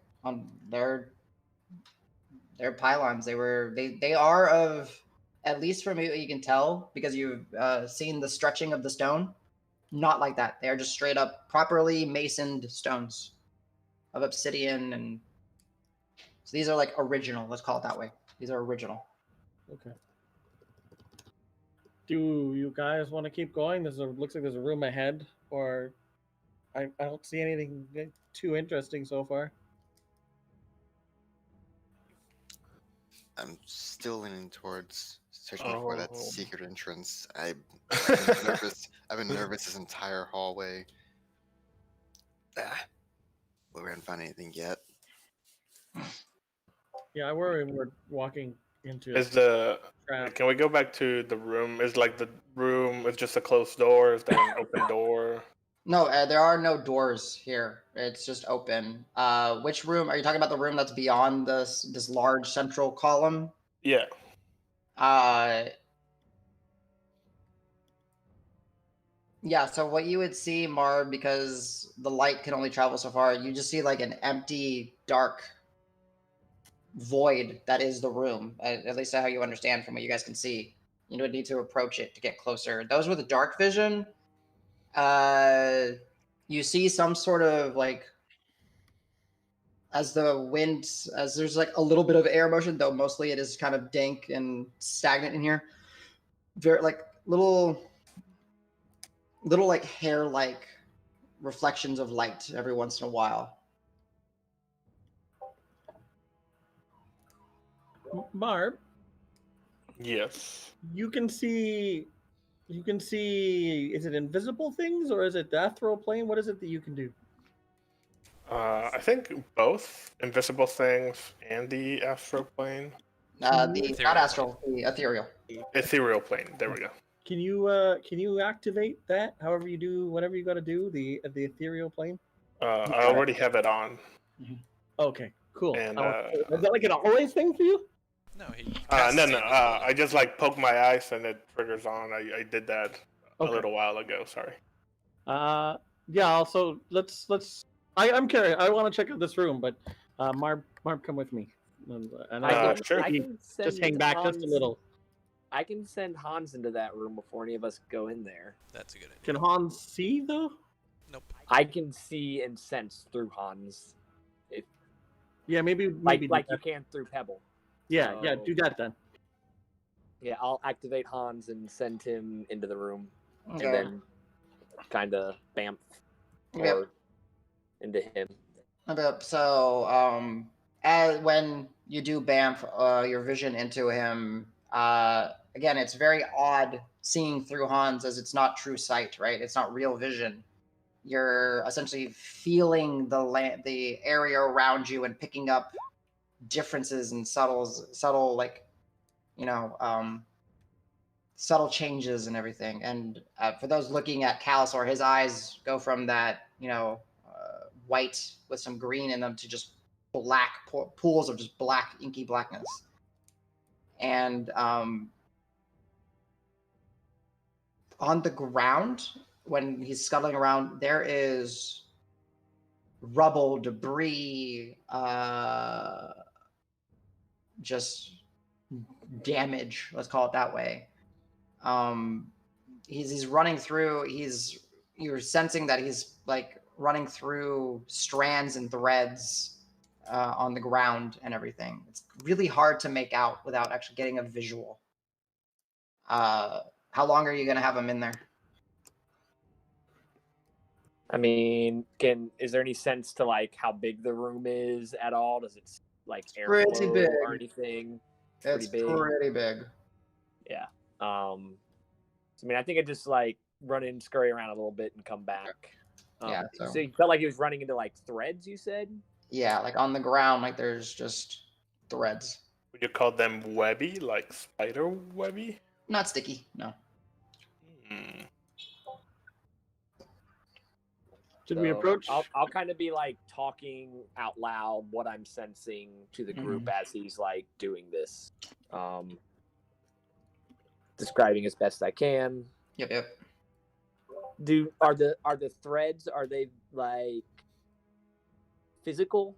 they're pylons. They are of, at least from what you can tell, because you've seen the stretching of the stone, not like that. They are just straight up properly masoned stones of obsidian, and so these are like original. Let's call it that way. These are original. Okay. Do you guys want to keep going? Looks like there's a room ahead, or I don't see anything too interesting so far. I'm still leaning towards searching for that Oh. secret entrance. I've been nervous. I've been nervous this entire hallway. We haven't found anything yet. Yeah, I worry we're walking into Is the trap. Can we go back to the room? Is like the room is just a closed door? Is there an open door? No, there are no doors here. It's just open. Which room are you talking about? The room that's beyond this large central column? Yeah. Yeah, so what you would see, Marv, because the light can only travel so far, you just see like an empty, dark void that is the room. At least how you understand from what you guys can see. You would need to approach it to get closer. Those with the dark vision, you see some sort of like, as there's like a little bit of air motion, though mostly it is kind of dank and stagnant in here. Very like little like hair-like reflections of light every once in a while. Barb, Yes. you can see. Is it invisible things or is it the astral plane? What is it that you can do? I think both invisible things and the astral plane, The Ethereal not astral, the ethereal. ethereal plane. There we go. Can you activate that? However you do, whatever you got to do, the ethereal plane. I already have it on. Okay, cool. And, Is that like an always thing for you? No, he. No. casts the invisibility. I just like poke my eyes and it triggers on. I did that Okay. a little while ago. Sorry. Yeah. Also, let's. I'm curious. I want to check out this room, but Marb, come with me. And Sure. I can send just hang back just a Hans- little. I can send Hans into that room before any of us go in there. That's a good idea. Can Hans see though? Nope. I can see and sense through Hans, Yeah, maybe like do you that. can through Pebble. Yeah, So- do that then. Yeah, I'll activate Hans and send him into the room, Okay. and then kind of bamf Yep. or into him. Okay, so as when you do bamf your vision into him, again, it's very odd seeing through Hans, as it's not true sight, right? It's not real vision. You're essentially feeling the area around you and picking up differences and subtle like, subtle changes and everything. And for those looking at Calusor, his eyes go from that, white with some green in them to just black pools of just black, inky blackness. And on the ground, when he's scuttling around, there is rubble, debris, just damage. Let's call it that way. He's running through. You're sensing that he's like running through strands and threads on the ground and everything. It's really hard to make out without actually getting a visual. How long are you gonna have him in there? I mean, is there any sense to like how big the room is at all? Does it like Pretty airflow big. or anything? It's pretty big. Yeah. So, I mean, I think I just like run in, scurry around a little bit, and come back. Yeah. So you felt like he was running into like threads, you said? Yeah, like on the ground, like there's just threads. Would you call them webby, like spider webby? Not sticky, no. Hmm. Should we So approach? I'll kind of be like talking out loud what I'm sensing to the group as he's like doing this, describing as best I can. Yep. Are the threads, are they like physical?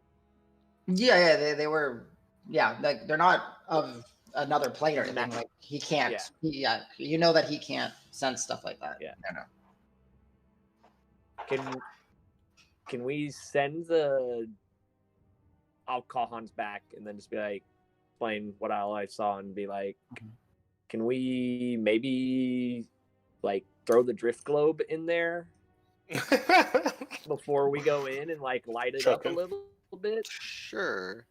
Yeah, they were. Yeah, like they're not of another plane or anything. Like he can't. Yeah. You know that he can't sense stuff like that. Yeah. No. Can we send I'll call Hans back and then just be like, explain what I saw and be like, can we maybe like throw the drift globe in there before we go in and like light it up a little bit? Sure.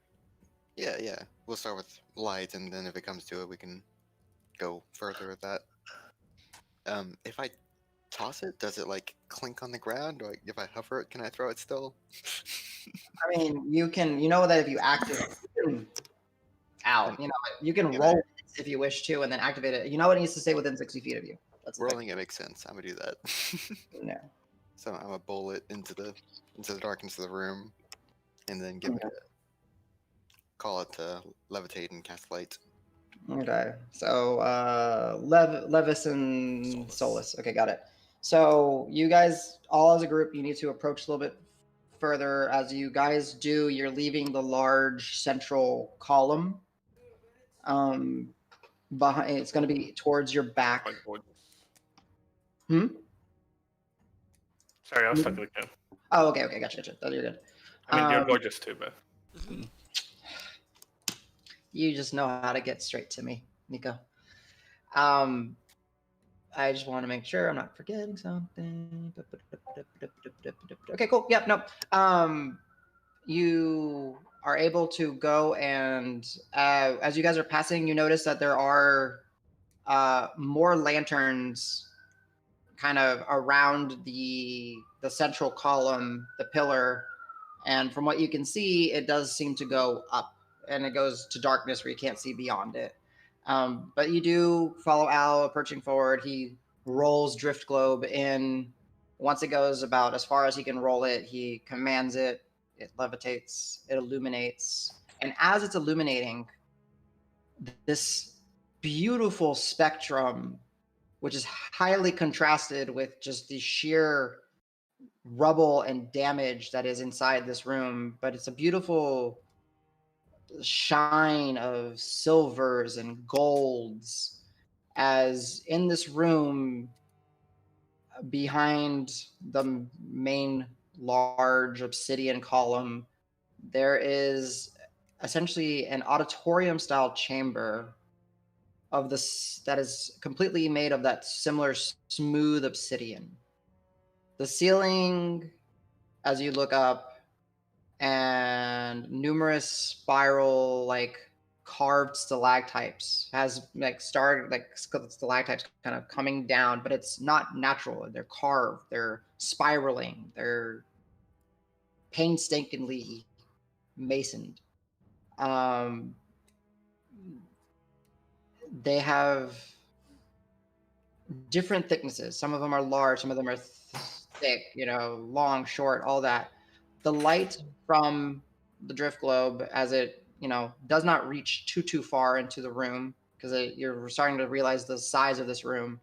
Yeah. We'll start with light, and then if it comes to it, we can go further with that. If I toss it, does it like clink on the ground, or if I hover it, can I throw it still? I mean, you can. You know that if you activate, you can roll it if you wish to, and then activate it. You know it needs to stay within 60 feet of you. That's rolling it makes sense. I'm gonna do that. Yeah. So I'm gonna bowl it into the darkness of the room, and then give it call it to levitate and cast light. Okay. So Levis and Solus. Okay, got it. So you guys, all as a group, you need to approach a little bit further. As you guys do, you're leaving the large central column. Behind, it's going to be towards your back. Sorry, I was stuck again. Oh, okay, gotcha. Oh, you're good. I mean, you're gorgeous too, but you just know how to get straight to me, Nico. I just want to make sure I'm not forgetting something. Okay, cool. Yep, no. You are able to go and as you guys are passing, you notice that there are more lanterns kind of around the central column, the pillar, and from what you can see, it does seem to go up, and it goes to darkness where you can't see beyond it. But you do follow Al approaching forward. He rolls Drift Globe in. Once it goes about as far as he can roll it, he commands it. It levitates. It illuminates. And as it's illuminating, this beautiful spectrum, which is highly contrasted with just the sheer rubble and damage that is inside this room, but it's a beautiful shine of silvers and golds, as in this room behind the main large obsidian column there is essentially an auditorium style chamber of this that is completely made of that similar smooth obsidian. The ceiling, as you look up, and numerous spiral like carved stalactites has like started like stalactites kind of coming down, but it's not natural. They're carved, they're spiraling, they're painstakingly masoned. They have different thicknesses. Some of them are large, some of them are thick, long, short, all that. The light from the drift globe as it, does not reach too far into the room because you're starting to realize the size of this room.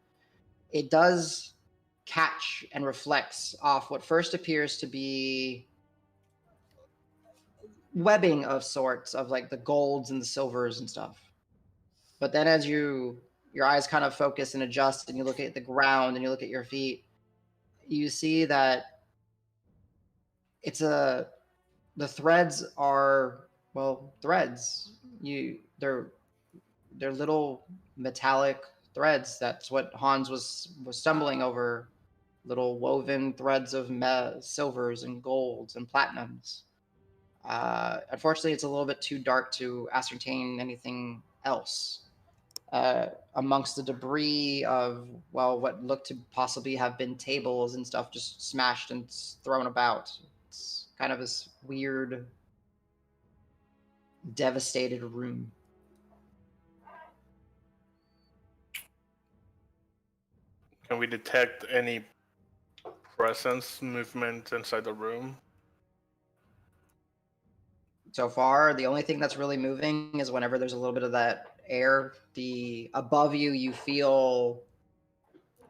It does catch and reflects off what first appears to be webbing of sorts of like the golds and the silvers and stuff. But then as your eyes kind of focus and adjust and you look at the ground and you look at your feet, you see that the threads are, well, threads. They're little metallic threads. That's what Hans was stumbling over. Little woven threads of silvers and golds and platinums. Unfortunately, it's a little bit too dark to ascertain anything else. Amongst the debris of, well, what looked to possibly have been tables and stuff just smashed and thrown about. It's kind of this weird, devastated room. Can we detect any presence movement inside the room? So far, the only thing that's really moving is whenever there's a little bit of that air. Above you feel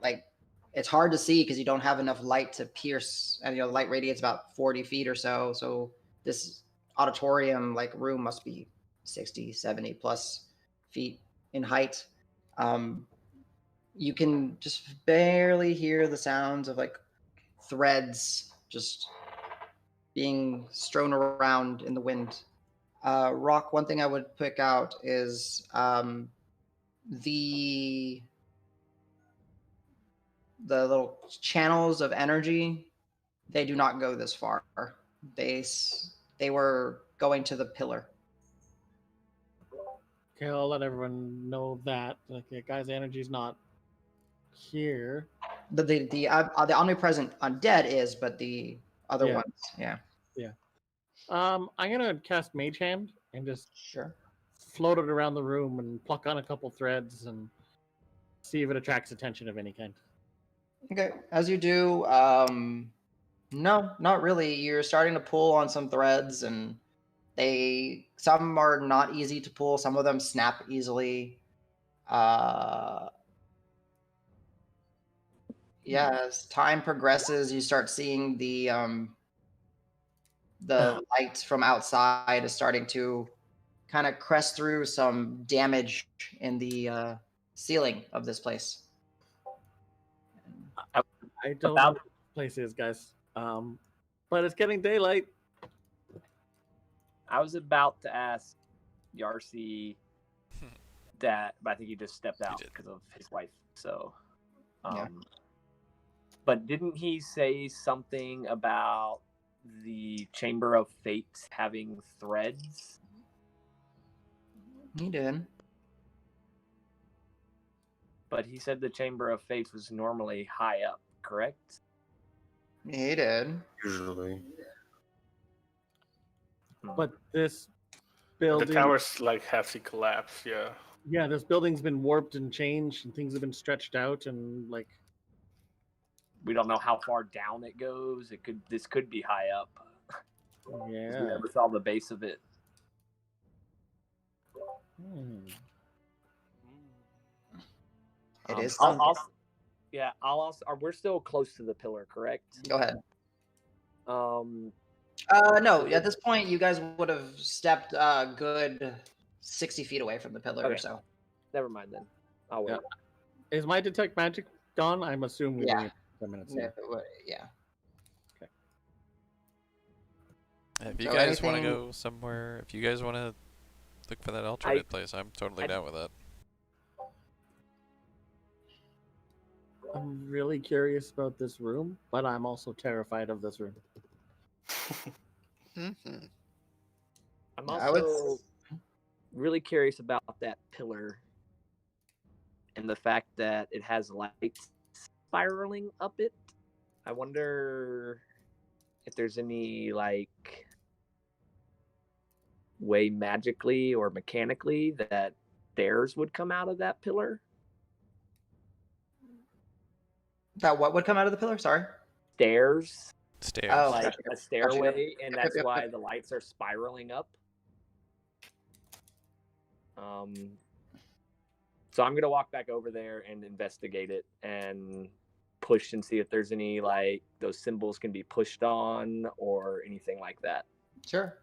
like it's hard to see because you don't have enough light to pierce, and the light radiates about 40 feet or so. So this auditorium like room must be 60, 70 plus feet in height. You can just barely hear the sounds of like threads just being strewn around in the wind. Rock, one thing I would pick out is the little channels of energy. They do not go this far. They were going to the pillar. Okay, I'll let everyone know that. Okay, guys, energy's not here. The omnipresent undead is, but the other Yeah. ones, yeah. I'm gonna cast Mage Hand and just Sure. float it around the room and pluck on a couple threads and see if it attracts attention of any kind. Okay, as you do, no, not really. You're starting to pull on some threads, and some are not easy to pull. Some of them snap easily. As time progresses, you start seeing the light from outside is starting to kind of crest through some damage in the ceiling of this place. I don't know what this place is, guys. But it's getting daylight. I was about to ask Yarcy that, but I think he just stepped out because of his wife. So, Yeah. But didn't he say something about the Chamber of Fate having threads? He did. But he said the Chamber of Fate was normally high up, correct? He did. Usually. But this building, The tower's like has collapsed. Yeah. yeah, this building's been warped and changed, and things have been stretched out, and like We don't know how far down it goes. This could be high up. We yeah. never saw the base of it. It is. I'll also. We're still close to the pillar, correct? Go ahead. No. At this point, you guys would have stepped a good 60 feet away from the pillar or Okay. so. Never mind then. I'll wait. Is my detect magic gone? I'm assuming. Yeah. We have 10 minutes. Yeah. If you So guys want to anything- go somewhere, if you guys want to look for that alternate place, I'm totally down with that. I'm really curious about this room, but I'm also terrified of this room. Mhm. I'm I would also really curious about that pillar and the fact that it has lights spiraling up it. I wonder if there's any way magically or mechanically that stairs would come out of that pillar. That what would come out of the pillar? Sorry. Stairs. Stairs. Oh, like gotcha. a stairway, Yep, and yep, that's yep, why yep. the lights are spiraling up. So I'm gonna walk back over there and investigate it and push and see if there's any like those symbols can be pushed on or anything like that. Sure.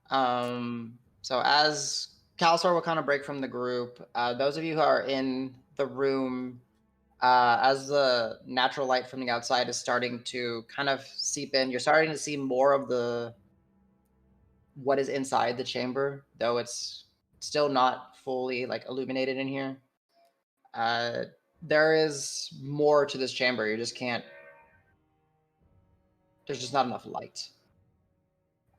So as Calsar will kind of break from the group, those of you who are in the room, as the natural light from the outside is starting to kind of seep in, you're starting to see more of the what is inside the chamber, though it's still not fully like illuminated in here. There is more to this chamber. You just can't. There's just not enough light.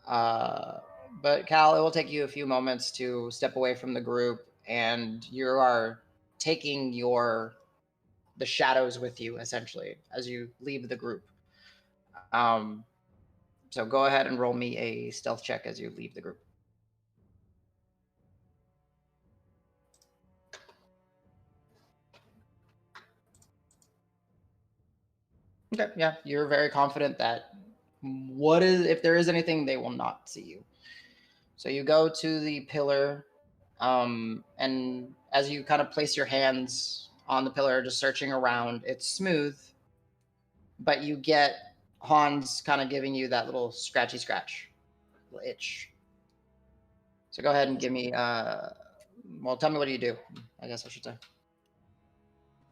But Cal, it will take you a few moments to step away from the group, and you are taking the shadows with you essentially as you leave the group. So go ahead and roll me a stealth check as you leave the group. Okay, yeah, you're very confident that if there is anything, they will not see you. So you go to the pillar, and as you kind of place your hands on the pillar, just searching around, it's smooth, but you get Hans kind of giving you that little scratchy scratch, little itch. So go ahead and give me, well, tell me what do you do? I guess I should say.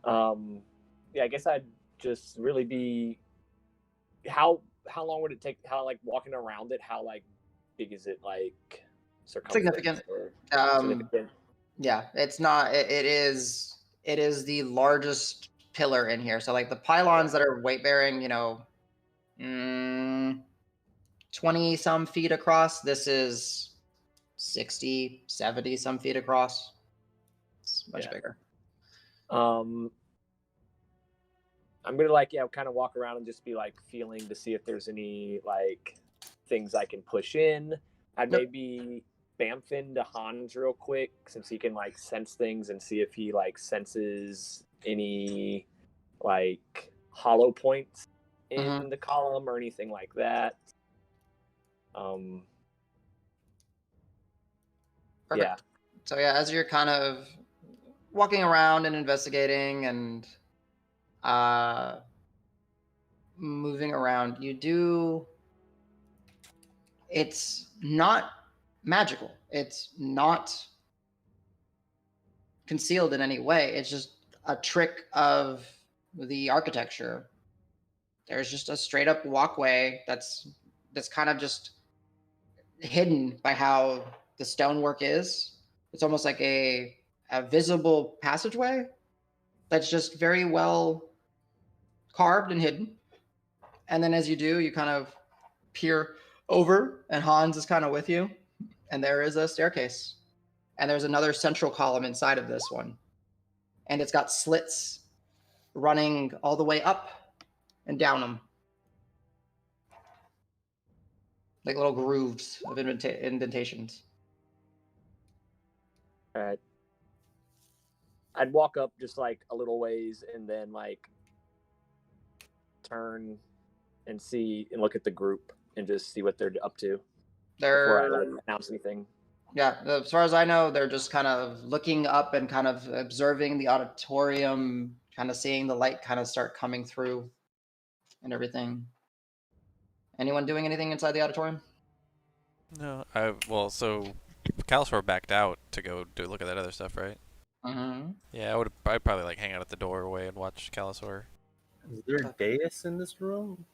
Yeah, I guess I'd just really be how long would it take? How like walking around it? How like big is it? Like circumference Significant. or Significant. Yeah, it's not. It is. It is the largest pillar in here. So like the pylons that are weight bearing, 20 some feet across. This is 60, 70 some feet across. It's much bigger. I'm gonna kind of walk around and just be like feeling to see if there's any like things I can push in. I'd maybe bamf into Hans real quick since he can like sense things and see if he like senses any like hollow points in the column or anything like that. Perfect. Yeah. So yeah, as you're kind of walking around and investigating and moving around, it's not magical. It's not concealed in any way. It's just a trick of the architecture. There's just a straight up walkway that's kind of just hidden by how the stonework is. It's almost like a visible passageway that's just very well carved and hidden. And then as you do, you kind of peer over, and Hans is kind of with you. And there is a staircase. And there's another central column inside of this one. And it's got slits running all the way up and down them. Like little grooves of indentations. All right. I'd walk up just like a little ways and then like turn and see and look at the group and just see what they're up to before I like announce anything. Yeah, as far as I know, they're just kind of looking up and kind of observing the auditorium, kind of seeing the light kind of start coming through and everything. Anyone doing anything inside the auditorium? No. So Calsor backed out to go look at that other stuff, right? Mm-hmm. Yeah, I'd probably like hang out at the doorway and watch Calsor. Is there a dais in this room?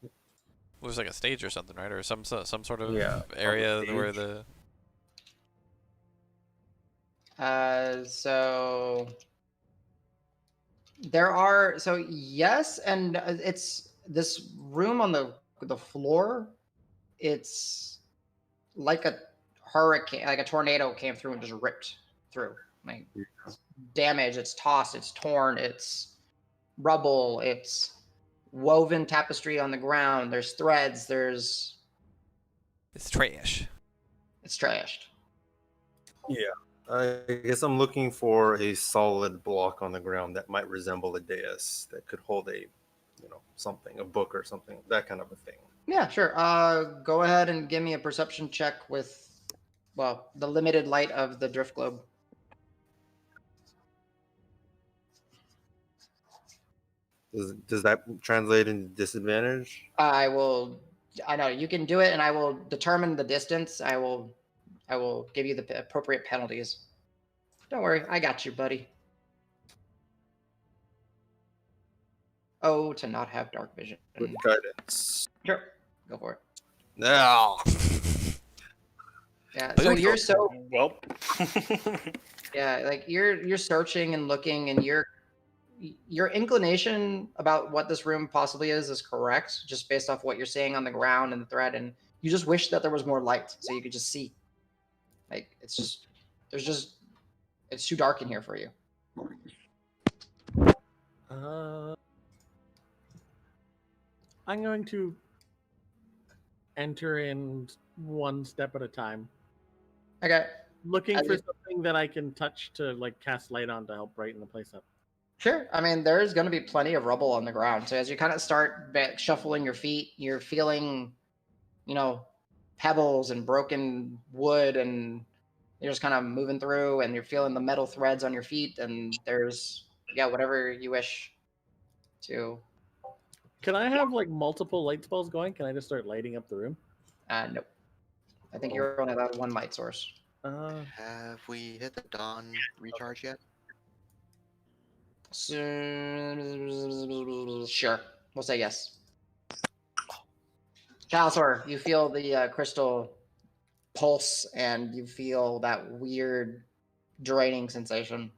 Well, there's like a stage or something, right? Or some sort of area where the. So there are. So yes, and it's this room on the floor. It's like a hurricane, like a tornado came through and just ripped through. Like it's damaged, it's tossed, it's torn, it's rubble, it's woven tapestry on the ground. There's threads. It's trash. It's trashed. Yeah. I guess I'm looking for a solid block on the ground that might resemble a dais that could hold a something, a book or something, that kind of a thing. Yeah, sure. Go ahead and give me a perception check with, well, the limited light of the drift globe. Does that translate into disadvantage? I know you can do it, and I will determine the distance. I will give you the appropriate penalties. Don't worry, I got you, buddy. Oh, to not have dark vision. With guidance. Sure, go for it. No. Yeah, so you're so Well. yeah, like you're searching and looking, and your inclination about what this room possibly is correct, just based off what you're seeing on the ground and the thread, and you just wish that there was more light so you could just see. Like it's too dark in here for you. I'm going to enter in one step at a time, Okay, looking As for you- something that I can touch to like cast light on to help brighten the place up. sure. I mean, there's going to be plenty of rubble on the ground, so as you kind of start shuffling your feet, you're feeling, pebbles and broken wood, and you're just kind of moving through, and you're feeling the metal threads on your feet, and there's whatever you wish to. Can I have like multiple light spells going? Can I just start lighting up the room? Nope. I think you're only allowed one light source. Have we hit the dawn recharge yet? So, sure, we'll say yes. Chalsor, you feel the crystal pulse, and you feel that weird draining sensation.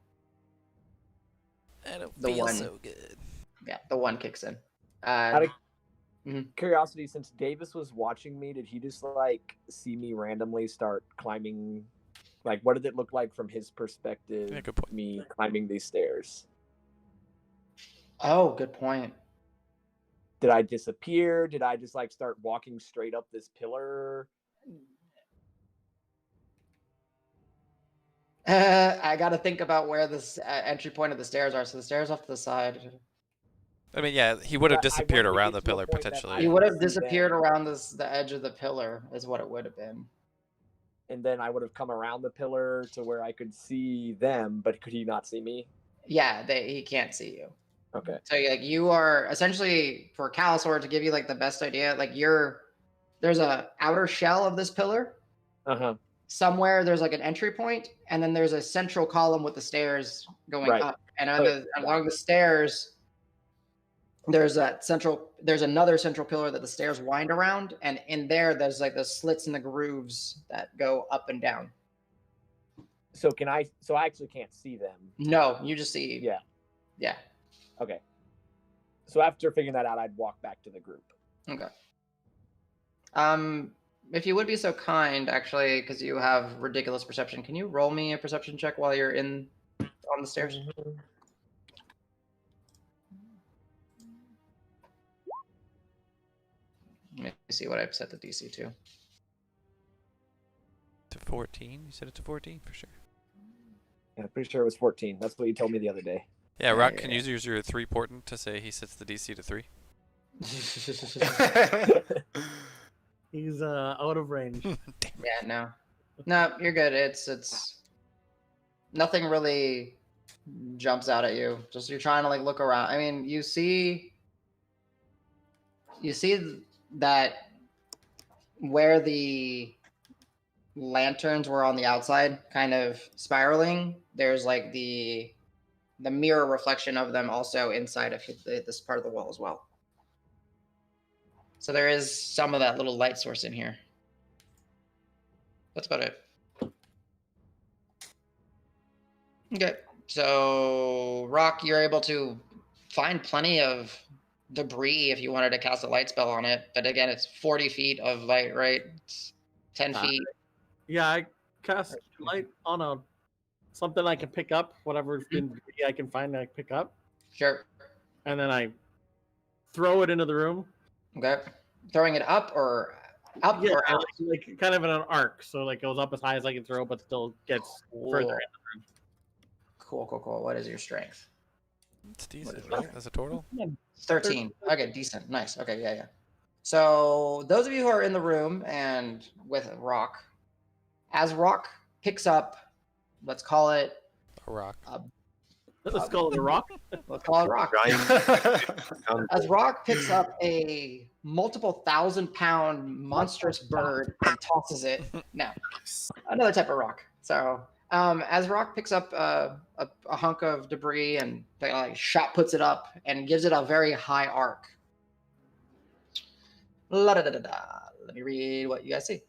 I don't The feel one. so good. Yeah, the one kicks in. Out of Mhm. curiosity, since Davis was watching me, did he just like see me randomly start climbing? Like, what did it look like from his perspective? Yeah, good point. Me climbing these stairs. Oh, good point. Did I disappear? Did I just like start walking straight up this pillar? I got to think about where this entry point of the stairs are. So the stairs off to the side. I mean, yeah, he would have I disappeared wanted to around get the to a pillar point that potentially. I You can would have see disappeared them. around the edge of the pillar, is what it would have been. And then I would have come around the pillar to where I could see them, but could he not see me? Yeah, he can't see you. Okay. So like you are essentially, for Calisor to give you like the best idea, like there's a outer shell of this pillar. Uh-huh. Somewhere there's like an entry point, and then there's a central column with the stairs going Right. up. And Okay. along the stairs, there's another central pillar that the stairs wind around, and in there's like the slits and the grooves that go up and down. So I actually can't see them. No, you just see. Yeah. Yeah. Okay. So after figuring that out, I'd walk back to the group. Okay. If you would be so kind, actually, because you have ridiculous perception, can you roll me a perception check while you're on the stairs? Let me see what I've set the DC to. To 14? You said it to 14 for sure. Yeah, I'm pretty sure it was 14. That's what you told me the other day. Yeah, Rock, can you use your 3 portent to say he sets the DC to 3? He's out of range. Yeah, no, you're good. It's nothing really jumps out at you. Just you're trying to like look around. I mean, you see that where the lanterns were on the outside, kind of spiraling, there's like the mirror reflection of them also inside of this part of the wall as well. So there is some of that little light source in here. That's about it. Okay, so Rock, you're able to find plenty of debris if you wanted to cast a light spell on it. But again, it's 40 feet of light, right? It's 10 feet. Yeah, I cast light on something I can pick up, whatever debris I can find I pick up, Sure. and then I throw it into the room. Okay. Throwing it up or out? Like kind of in an arc, so like goes up as high as I can throw, but still gets further in. Cool. What is your strength? It's decent, right? As a total? 13. Okay, decent. Nice. Okay, yeah. So those of you who are in the room and with Rock, as Rock picks up, let's call it A rock. Let's call it a rock. let's call it Rock. Giant As Rock picks up a multiple 1,000-pound monstrous bird and tosses it. No, another type of rock. So as Rock picks up a hunk of debris and like shot puts it up and gives it a very high arc. La-da-da-da-da. Let me read what you guys see.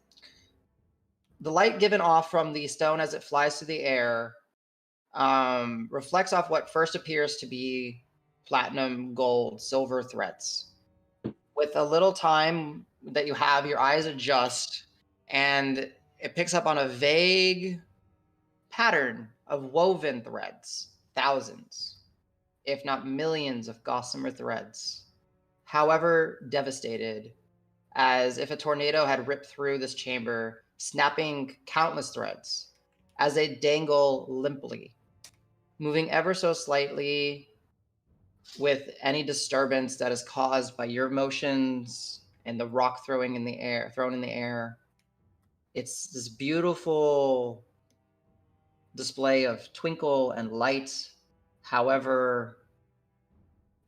The light given off from the stone as it flies through the air reflects off what first appears to be platinum, gold, silver threads. With a little time that you have, your eyes adjust, and it picks up on a vague pattern of woven threads, thousands, if not millions of gossamer threads. However, devastated, as if a tornado had ripped through this chamber, snapping countless threads as they dangle limply, moving ever so slightly with any disturbance that is caused by your motions and the rock thrown in the air. It's this beautiful display of twinkle and light. However,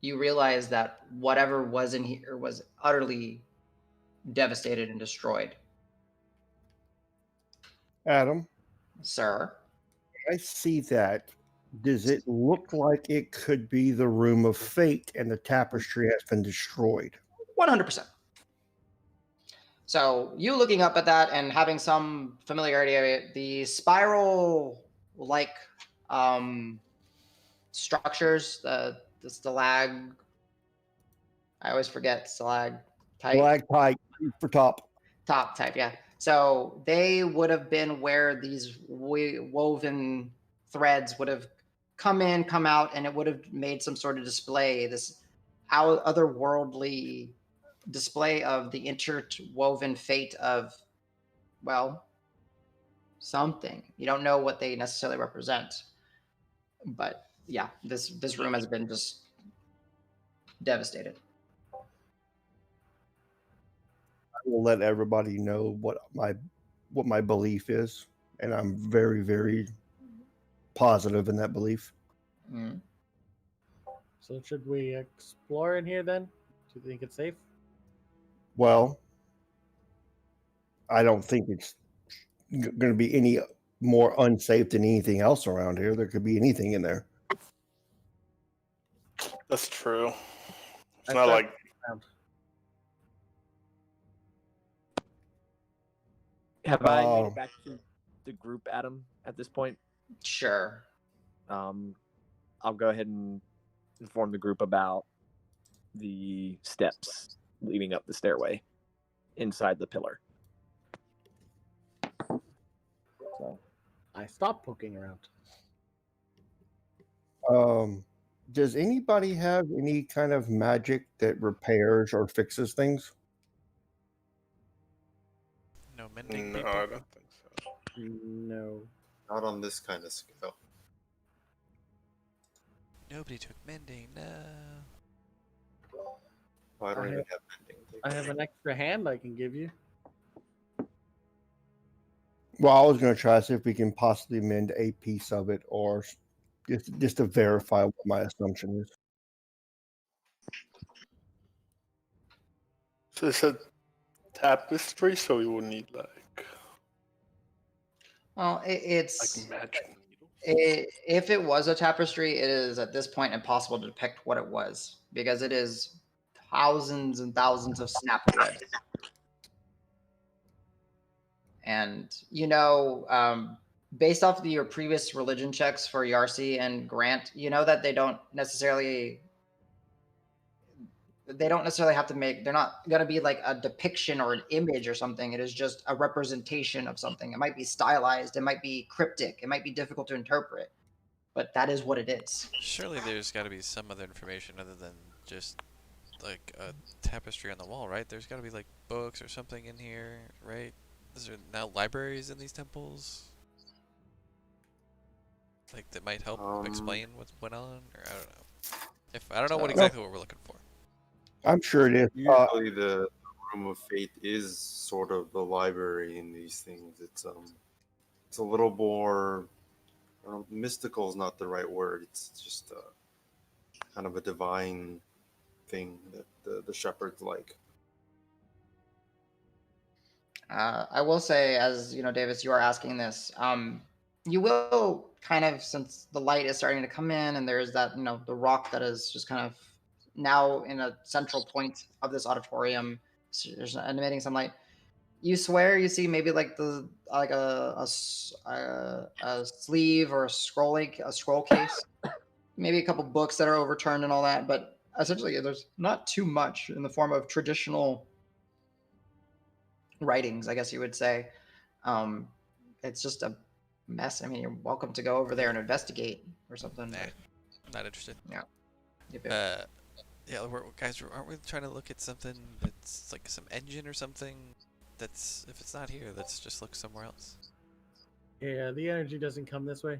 you realize that whatever was in here was utterly devastated and destroyed. Adam, Sir? I see that. Does it look like it could be the Room of Fate and the tapestry has been destroyed? 100%. So you looking up at that and having some familiarity of it, the spiral-like structures, the stalag, I always forget, stalactite. Stalactite for top. Top type, yeah. So they would have been where these woven threads would have come in, come out, and it would have made some sort of display, this otherworldly display of the interwoven fate of, well, something. You don't know what they necessarily represent. But yeah, this room has been just devastated. I will let everybody know what my belief is, and I'm very, very positive in that belief. Mm. So should we explore in here then? Do you think it's safe? Well, I don't think it's going to be any more unsafe than anything else around here. There could be anything in there. That's true. It's I not thought- like Have I made it back to the group, Adam, at this point? Sure. I'll go ahead and inform the group about the steps leading up the stairway inside the pillar. So I stopped poking around. Does anybody have any kind of magic that repairs or fixes things? No mending no, people. I don't think so. No. Not on this kind of scale. Nobody took mending. No. Oh, I don't I even have- have mending. I have an extra hand I can give you. Well, I was going to try to see if we can possibly mend a piece of it, or just to verify what my assumption is. So it's a tapestry, so we would need like Well, it's magic needles. if it was a tapestry, it is at this point impossible to depict what it was because it is thousands and thousands of snap threads. And based off of your previous religion checks for Yarsi and Grant, you know that they don't necessarily have to make, they're not going to be like a depiction or an image or something. It is just a representation of something. It might be stylized, it might be cryptic, it might be difficult to interpret, but that is what it is. Surely there's got to be some other information other than just like a tapestry on the wall, right? There's got to be like books or something in here, right? Is there now libraries in these temples? Like that might help explain what went on, or I don't know. I don't know what exactly what we're looking for. I'm sure it is. Usually, the room of fate is sort of the library in these things. It's a little more mystical is not the right word. It's just kind of a divine thing that the shepherds like. I will say, as you know, Davis, you are asking this. You will kind of, since the light is starting to come in, and there's that, the rock that is just kind of now in a central point of this auditorium. So there's emitting some light. You swear you see maybe like a sleeve or a scroll case, maybe a couple books that are overturned and all that, but essentially there's not too much in the form of traditional writings, I guess you would say. It's just a mess. I mean, you're welcome to go over there and investigate or something. Nah, but not interested. yeah. Yep. Yeah, guys, aren't we trying to look at something that's like some engine or something? That's, if it's not here, let's just look somewhere else. Yeah, the energy doesn't come this way.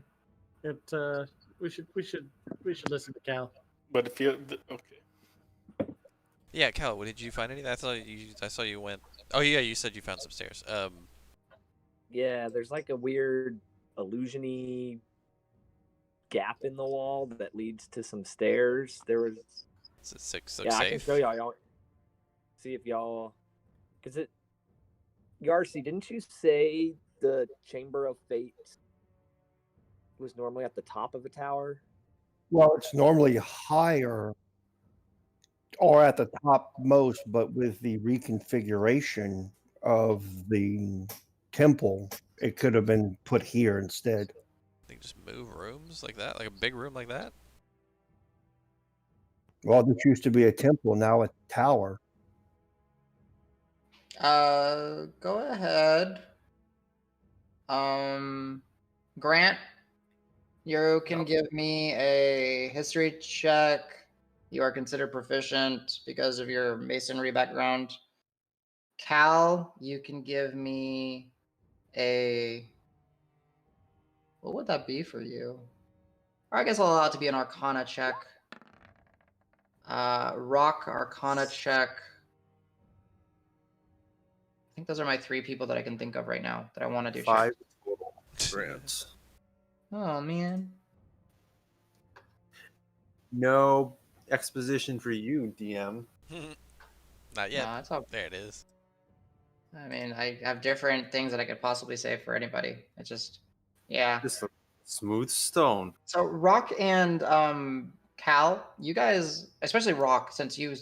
We should listen to Cal. But if you okay, Yeah, Cal, did you find any? I saw you went. Oh yeah, you said you found some stairs. Yeah, there's like a weird illusion-y gap in the wall that leads to some stairs. There was. Is it six? Yeah, I can Safe? show y'all. See if y'all. Cause Yarcy, didn't you say the Chamber of Fate was normally at the top of a tower? Well, it's normally higher or at the top most, but with the reconfiguration of the temple, it could have been put here instead. They just move rooms like that, like a big room like that. Well, this used to be a temple, now a tower. Go ahead. Grant, you can give me a history check. You are considered proficient because of your masonry background. Cal, you can give me a. What would that be for you? Or I guess I'll allow it to be an Arcana check. Rock, Arcana check. I think those are my 3 people that I can think of right now that I want to do. 5 total grants. Oh man. No exposition for you, DM. Not yet. No, it's all. There it is. I mean, I have different things that I could possibly say for anybody. It's just, yeah. Just a smooth stone. So Rock and Cal, you guys, especially Rock, since you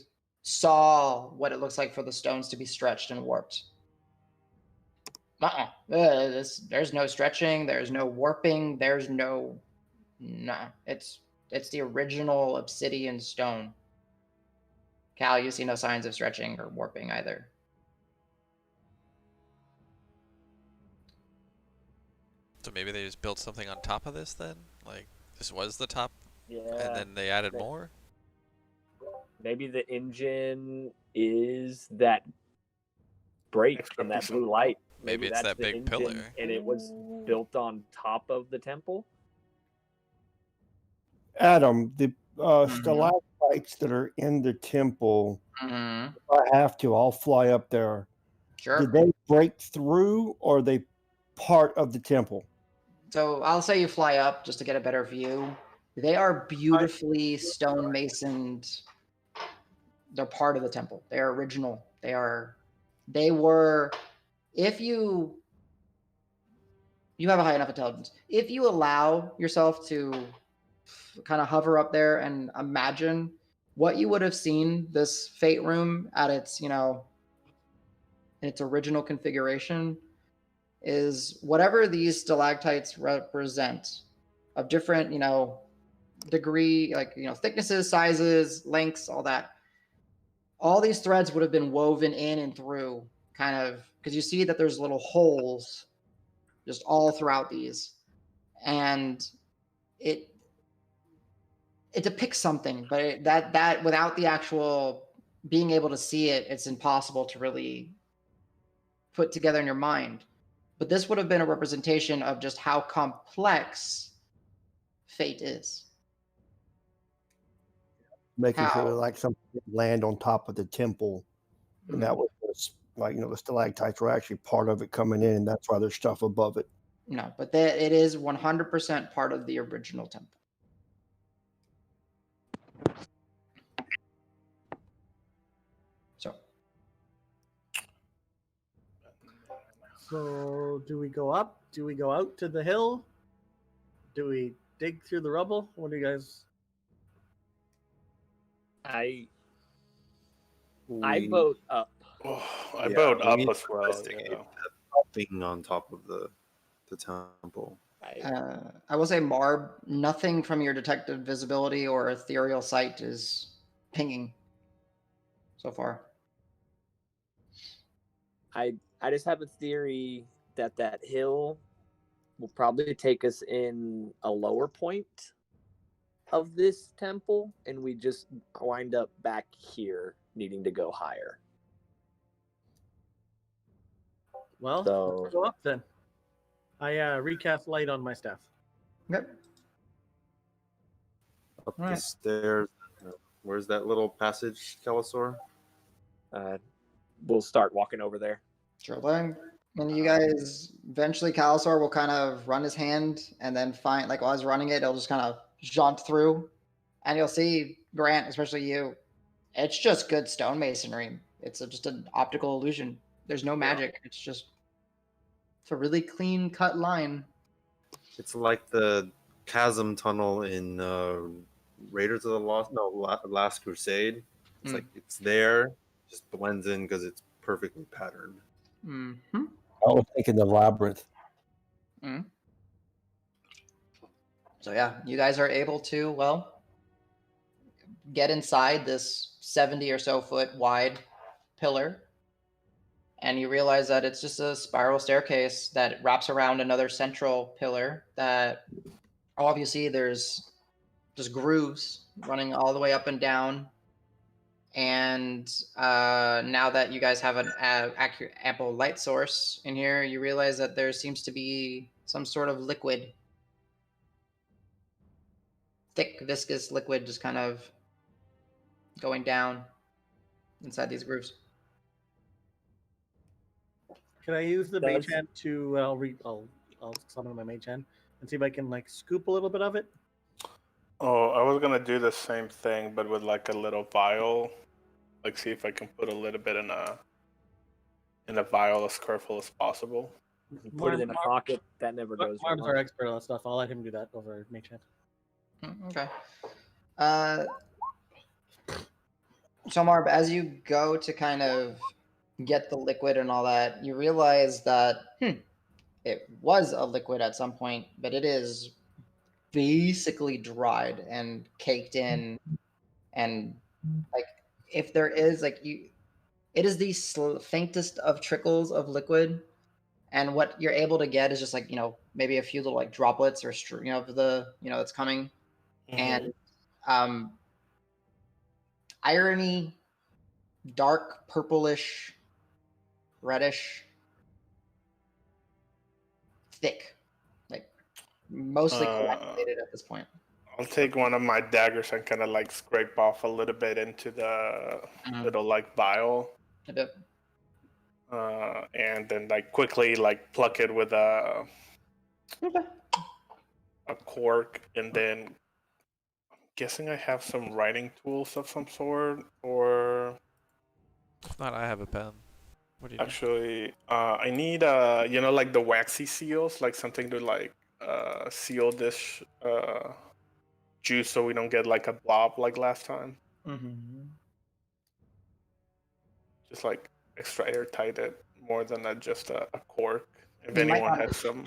saw what it looks like for the stones to be stretched and warped. There's no stretching. There's no warping. There's no. It's the original obsidian stone. Cal, you see no signs of stretching or warping either. So maybe they just built something on top of this then? Like, this was the top, Yeah. and then they added more? Maybe the engine is that break from that blue light. Maybe it's that's that the big engine, pillar. and it was built on top of the temple. Adam, the stalactites that are in the temple, Mm-hmm. if I have to, I'll fly up there. Sure. Did they break through or are they part of the temple? So I'll say you fly up just to get a better view. They are beautifully stone masoned. They're part of the temple. They are original. They were, if you have a high enough intelligence, if you allow yourself to kind of hover up there and imagine what you would have seen this fate room at its, in its original configuration, is whatever these stalactites represent of different, degree, like, thicknesses, sizes, lengths, all that. All these threads would have been woven in and through, kind of, because you see that there's little holes just all throughout these. And it depicts something, but that without the actual being able to see it, it's impossible to really put together in your mind. But this would have been a representation of just how complex fate is. making sure How? that like something didn't land on top of the temple, and that was just, like the stalactites were actually part of it coming in, and that's why there's stuff above it. No, but that it is 100% part of the original temple. So So, do we go up? Do we go out to the hill? Do we dig through the rubble? What do you guys? I We, vote up. Oh, I yeah, vote we up need to as well. investigate Yeah. that thing on top of the temple. I will say, Marb, nothing from your detective visibility or ethereal sight is pinging so far. I just have a theory that that hill will probably take us in a lower point of this temple, and we just wind up back here needing to go higher. Well, So- let's go up then. I recast light on my staff. Yep. Up the Alright. stairs. Where's that little passage, Calisaur? We'll start walking over there. Sure thing. And you guys, eventually Calisor will kind of run his hand and then find, like while he's running it, he'll just kind of jaunt through. And you'll see, Grant, especially you, it's just good stonemasonry. It's just an optical illusion. There's no magic. It's a really clean cut line. It's like the chasm tunnel in Raiders of the Last Crusade. It's like it's there, just blends in because it's perfectly patterned. Mm-hmm. I was thinking the labyrinth. So yeah, you guys are able to, well, get inside this 70 or so foot wide pillar. And you realize that it's just a spiral staircase that wraps around another central pillar that obviously there's just grooves running all the way up and down. And now that you guys have an ample light source in here, you realize that there seems to be some sort of liquid, thick, viscous liquid just kind of going down inside these grooves. Can I use the mage hand to? I'll summon my mage hand and see if I can like scoop a little bit of it. Oh, I was gonna do the same thing, but with like a little vial. Like, see if I can put a little bit in a vial as careful as possible. Put it in a pocket. That never goes Marm's wrong. our expert on that stuff. I'll let him do that over mage hand. Okay. So Marb, as you go to kind of get the liquid and all that, you realize that it was a liquid at some point, but it is basically dried and caked in, and like if there is like it is the faintest of trickles of liquid, and what you're able to get is just like maybe a few little like droplets or of the that's coming, and irony, dark purplish, reddish, thick, like mostly coagulated at this point. I'll take one of my daggers and kind of like scrape off a little bit into the little like vial. A bit. And then like quickly like pluck it with a cork, and then I'm guessing I have some writing tools of some sort, or If not, I have a pen. What do you need? actually I need like the waxy seals, like something to like seal this juice so we don't get like a blob like last time. Just like extra airtight it more than just a cork. If You might anyone not- has some.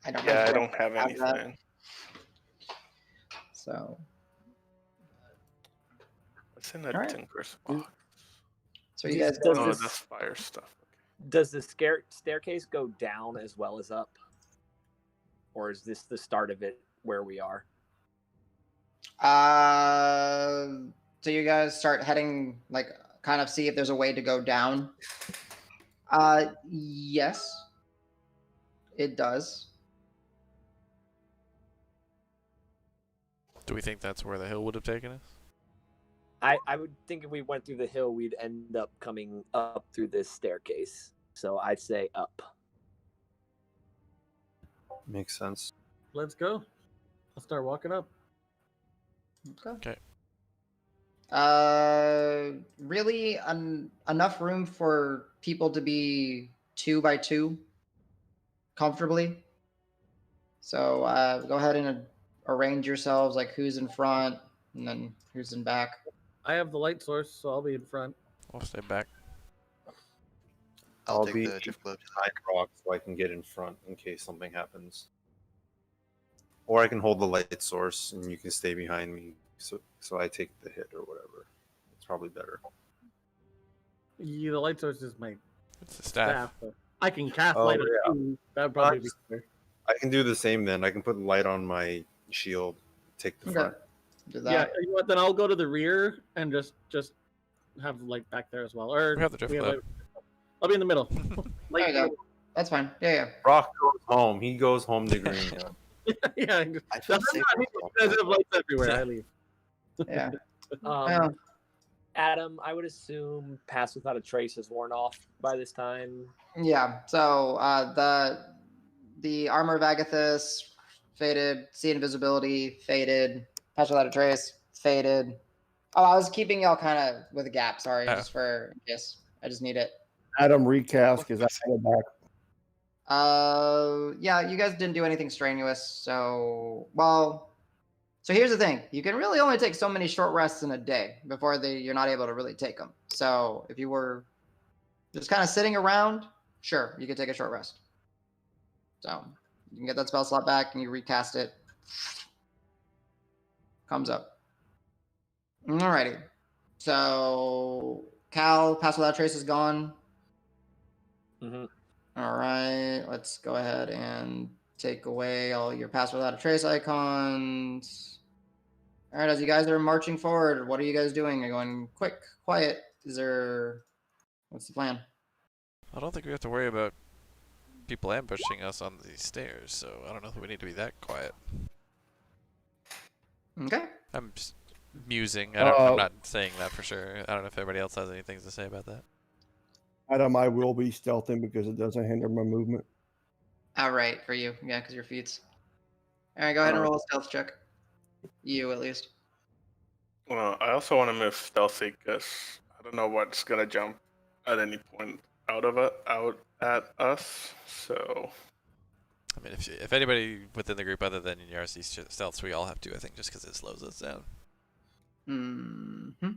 I don't. Yeah, know I if don't have that. anything. So What's in that Alright. tinker's box? so you guys Does go. Oh, this- that's fire stuff. Does the staircase go down as well as up? Or is this the start of it where we are? So you guys start heading, like, kind of see if there's a way to go down. Yes, it does. Do we think that's where the hill would have taken us? I would think if we went through the hill, we'd end up coming up through this staircase. So I'd say up. Makes sense. Let's go. I'll start walking up. Okay. Really enough room for people to be 2 by 2 comfortably. So go ahead and arrange yourselves, like who's in front and then who's in back. I have the light source, so I'll be in front. We'll stay back. I'll be take the drift globe. high rock so I can get in front in case something happens. Or I can hold the light source and you can stay behind me so I take the hit or whatever. It's probably better. Yeah, the light source is my It's the staff. staff. But I can cast Oh, light on yeah. you. That'd probably be better. I can do the same then. I can put light on my shield, take the Okay. front. Do Yeah, that. you know what? Then I'll go to the rear and just have light back there as well. Or We have the drift we have globe. I'll be in the middle. There you go. That's fine. Yeah. Rock goes home. He goes home to green. Yeah. Yeah, I feel that's safe. what I mean. You guys have lights everywhere. I leave. Yeah. Um, Adam, I would assume Pass Without a Trace has worn off by this time. Yeah. So the armor of Agathis faded, see invisibility faded, patch without a trace faded. Oh, I was keeping y'all kind of with a gap. Sorry, Oh. just for yes. I just need it. Adam recast because I go back. Yeah, you guys didn't do anything strenuous, so so here's the thing. You can really only take so many short rests in a day before you're not able to really take them. So if you were just kind of sitting around, sure, you could take a short rest. So you can get that spell slot back and you recast it. Comes up. Alrighty. So Cal, Pass Without Trace is gone. Mhm. All right, let's go ahead and take away all your Pass Without a Trace icons. All right, as you guys are marching forward, what are you guys doing? Are you going quick, quiet? What's the plan? I don't think we have to worry about people ambushing us on these stairs, so I don't know if we need to be that quiet. Okay. I'm just musing. I'm not saying that for sure. I don't know if everybody else has anything to say about that. Adam, I will be stealthing because it doesn't hinder my movement. All right, for you. Yeah, because your feats. All right, go ahead and roll a stealth check. You, at least. Well, I also want to move stealthy because I don't know what's gonna jump at any point out at us. So I mean, if anybody within the group other than in RC stealths, we all have to, I think, just because it slows us down. Mm-hmm.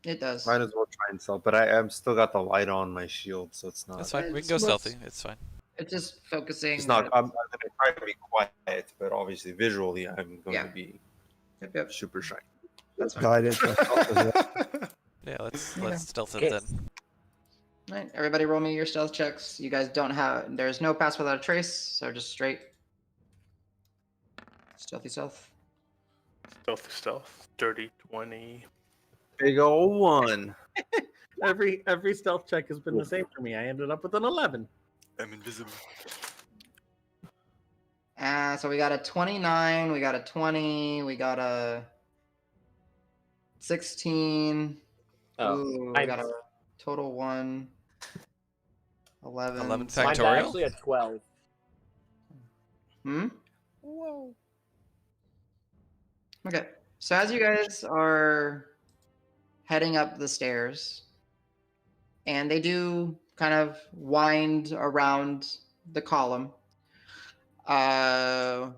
It does. Might as well try and stealth, but I'm still got the light on my shield, so it's not. That's fine. We It's can go what's- stealthy. It's fine. It's just focusing. It's not. I'm gonna try to be quiet, but obviously visually, I'm going Yeah. to be Yep. super shy. That's fine. Guidance. Yeah, let's stealth it Okay. then. All right, everybody roll me your stealth checks. You guys don't have, there's no Pass Without a Trace, so just straight. Stealthy stealth. stealth. Dirty 20. Big ol' one. Every stealth check has been the same for me. I ended up with an 11. I'm invisible. So we got a 29, we got a 20, we got a 16. Oh, Ooh, we got a total 1. 11. 11 mine's factorial? actually a 12. Whoa. Okay. So as you guys are heading up the stairs, and they do kind of wind around the column. Let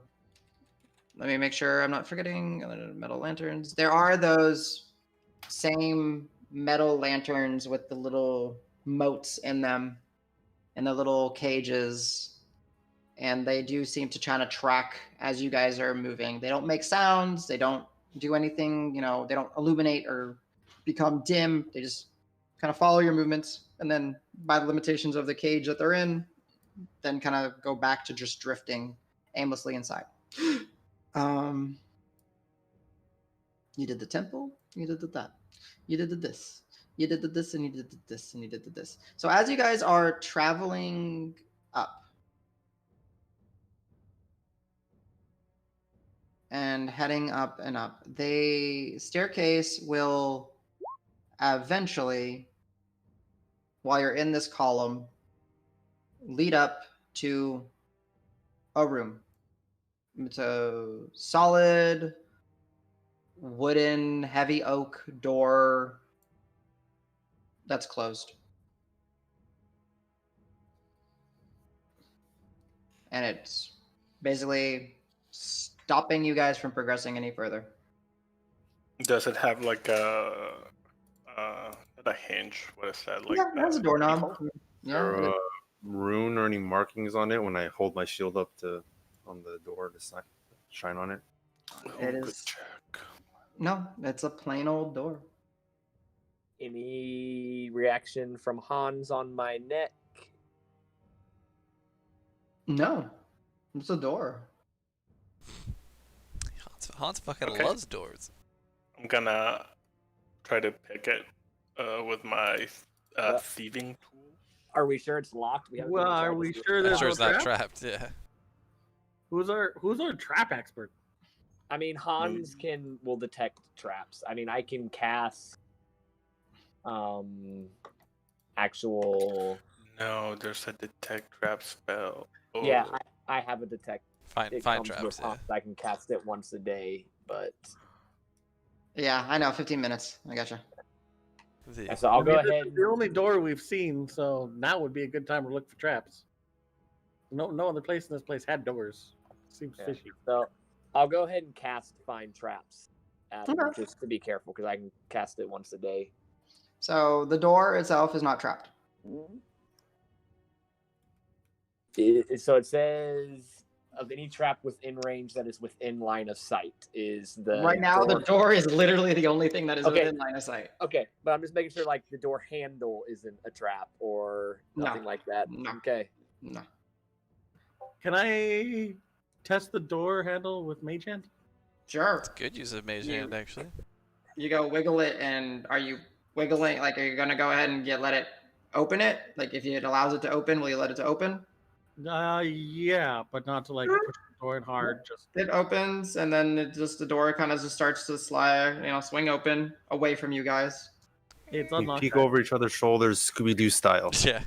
me make sure I'm not forgetting metal lanterns. There are those same metal lanterns with the little moats in them and the little cages. And they do seem to try to track as you guys are moving. They don't make sounds. They don't do anything, they don't illuminate or become dim. They just kind of follow your movements. And then by the limitations of the cage that they're in, then kind of go back to just drifting aimlessly inside. You did the temple, you did that, you did this, you did this, and you did this, and you did this. So as you guys are traveling up, and heading up and up. The staircase will eventually, while you're in this column, lead up to a room. It's a solid wooden, heavy oak door that's closed. And it's basically stopping you guys from progressing any further. Does it have like a hinge? What is that? Like Yeah, it has a doorknob. keyhole? Yeah, There a rune or any markings on it when I hold my shield up on the door to shine on it? it Good is. check. No, it's a plain old door. Any reaction from Hans on my neck? No, it's a door. Hans fucking Okay. loves doors. I'm gonna try to pick it with my thieving tool. Are we sure it's locked? We haven't Well, even tried are to we see if sure I'm there's sure no it's not trap? trapped. Yeah. Who's our trap expert? I mean, Hans will detect traps. I mean, I can cast actual. No, there's a detect trap spell. Oh. Yeah, I have a detect. Find It find comes traps. with Yeah. Hans. I can cast it once a day, but Yeah, I know. 15 minutes. I gotcha. so I'll go This ahead. is the only door we've seen, so now would be a good time to look for traps. No other place in this place had doors. Seems Yeah. fishy. So I'll go ahead and cast find traps, Adam, Okay. just to be careful because I can cast it once a day. So the door itself is not trapped. So it says of any trap within range that is within line of sight is the Right now, the door is literally the only thing that is Okay. within line of sight. Okay, but I'm just making sure like the door handle isn't a trap or No. nothing like that. No. Okay. No. Can I test the door handle with Mage Hand? Sure. Good use of Mage Hand, actually. You go wiggle it, and are you wiggling? Like, are you gonna go ahead and let it open it? Like, if it allows it to open, will you let it to open? Yeah, but not to like push the door in hard. Just It opens, and then the door kind of just starts to slide, swing open away from you guys. it's We unlocked. peek over each other's shoulders, Scooby Doo style. Yeah.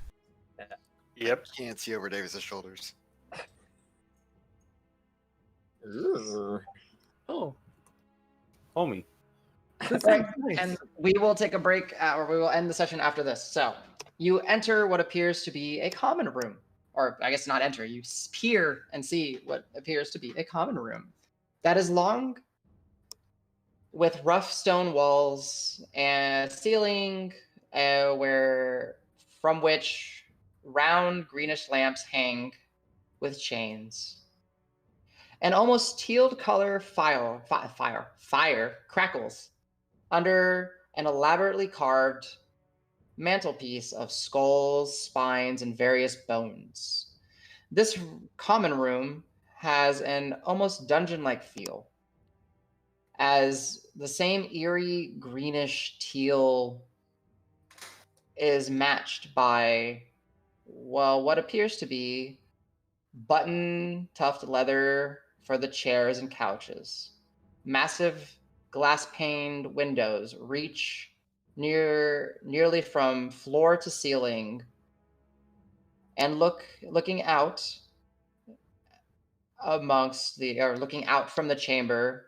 Yep. Can't see over Davis's shoulders. Ooh. Oh, Homie. this Right, seems nice. and we will take a break, or we will end the session after this. So you enter what appears to be a common room, or I guess not enter. You peer and see what appears to be a common room that is long, with rough stone walls and ceiling, from which round greenish lamps hang with chains. An almost teal color fire crackles under an elaborately carved mantelpiece of skulls, spines, and various bones. This common room has an almost dungeon-like feel, as the same eerie greenish teal is matched by, well, what appears to be button tufted leather for the chairs and couches. Massive glass-paned windows reach nearly from floor to ceiling, and looking out looking out from the chamber,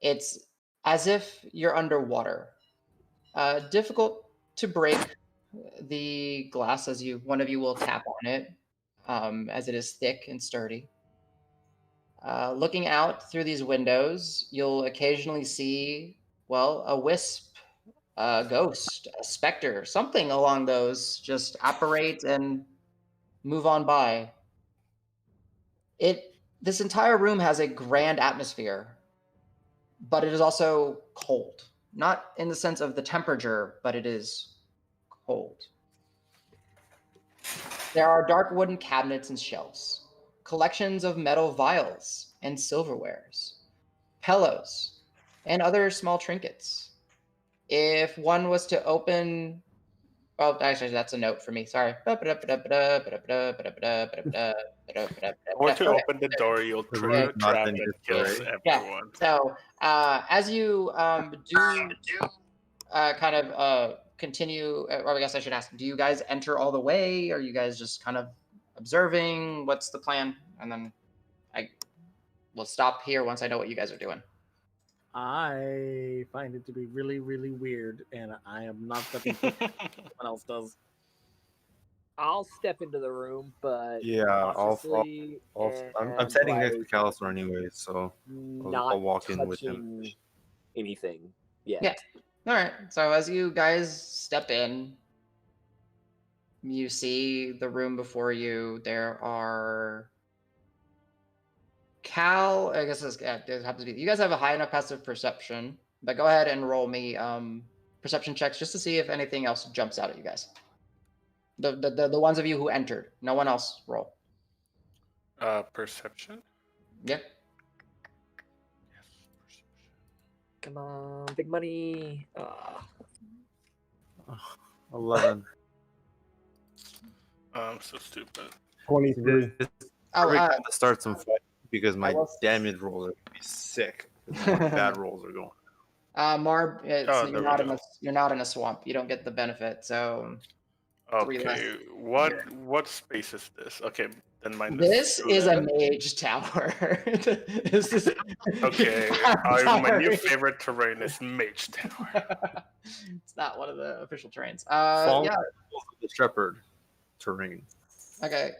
it's as if you're underwater. Difficult to break the glass as one of you will tap on it, as it is thick and sturdy. Looking out through these windows, you'll occasionally see, well, a wisp, a ghost, a specter, something along those just apparate and move on by. This entire room has a grand atmosphere, but it is also cold. Not in the sense of the temperature, but it is cold. There are dark wooden cabinets and shelves, collections of metal vials and silverwares, pillows, and other small trinkets. If one was to open Oh, actually, that's a note for me. Sorry. Once you Okay. open the door, you'll The room is not trap in and this kills way. Yeah. everyone. So, as you do kind of continue, or I guess I should ask, do you guys enter all the way? Are you guys just kind of observing? What's the plan? And then I will stop here once I know what you guys are doing. I find it to be really, really weird, and I am not stepping foot. Someone else does. I'll step into the room, but Yeah, I'm cautiously and, standing next to like, Calisor anyway, so not I'll walk in with him. touching anything yet. Yeah. All right. So as you guys step in, you see the room before you. There are I guess it happens to be. You guys have a high enough passive perception, but go ahead and roll me perception checks just to see if anything else jumps out at you guys. The ones of you who entered. No one else roll. Perception? Yep. Come on, big money. 11. I'm so stupid. 23. It's Oh, perfect time to start some fight because my I will- damage rolls are gonna be sick. My bad rolls are going. Marb, Oh, there we go. you're not in a swamp. You don't get the benefit. So 3 less. Okay, what space is this? Okay, then minus this is a 11. mage tower. This is Okay, my new favorite terrain is Mage Tower. It's not one of the official terrains. Fall Yeah. the shepherd terrain. Okay.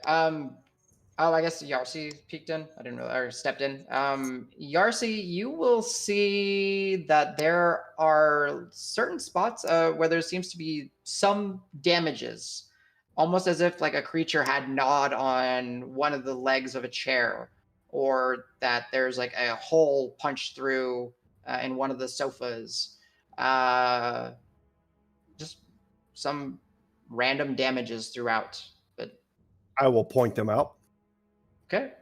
Oh, I guess Yarsi peeked in. I didn't really, or stepped in. Yarsi, you will see that there are certain spots where there seems to be some damages, almost as if like a creature had gnawed on one of the legs of a chair, or that there's like a hole punched through in one of the sofas. Just some random damages throughout. But I will point them out. okay.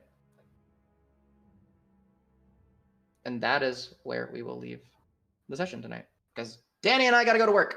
And that is where we will leave the session tonight. Because Danny and I got to go to work.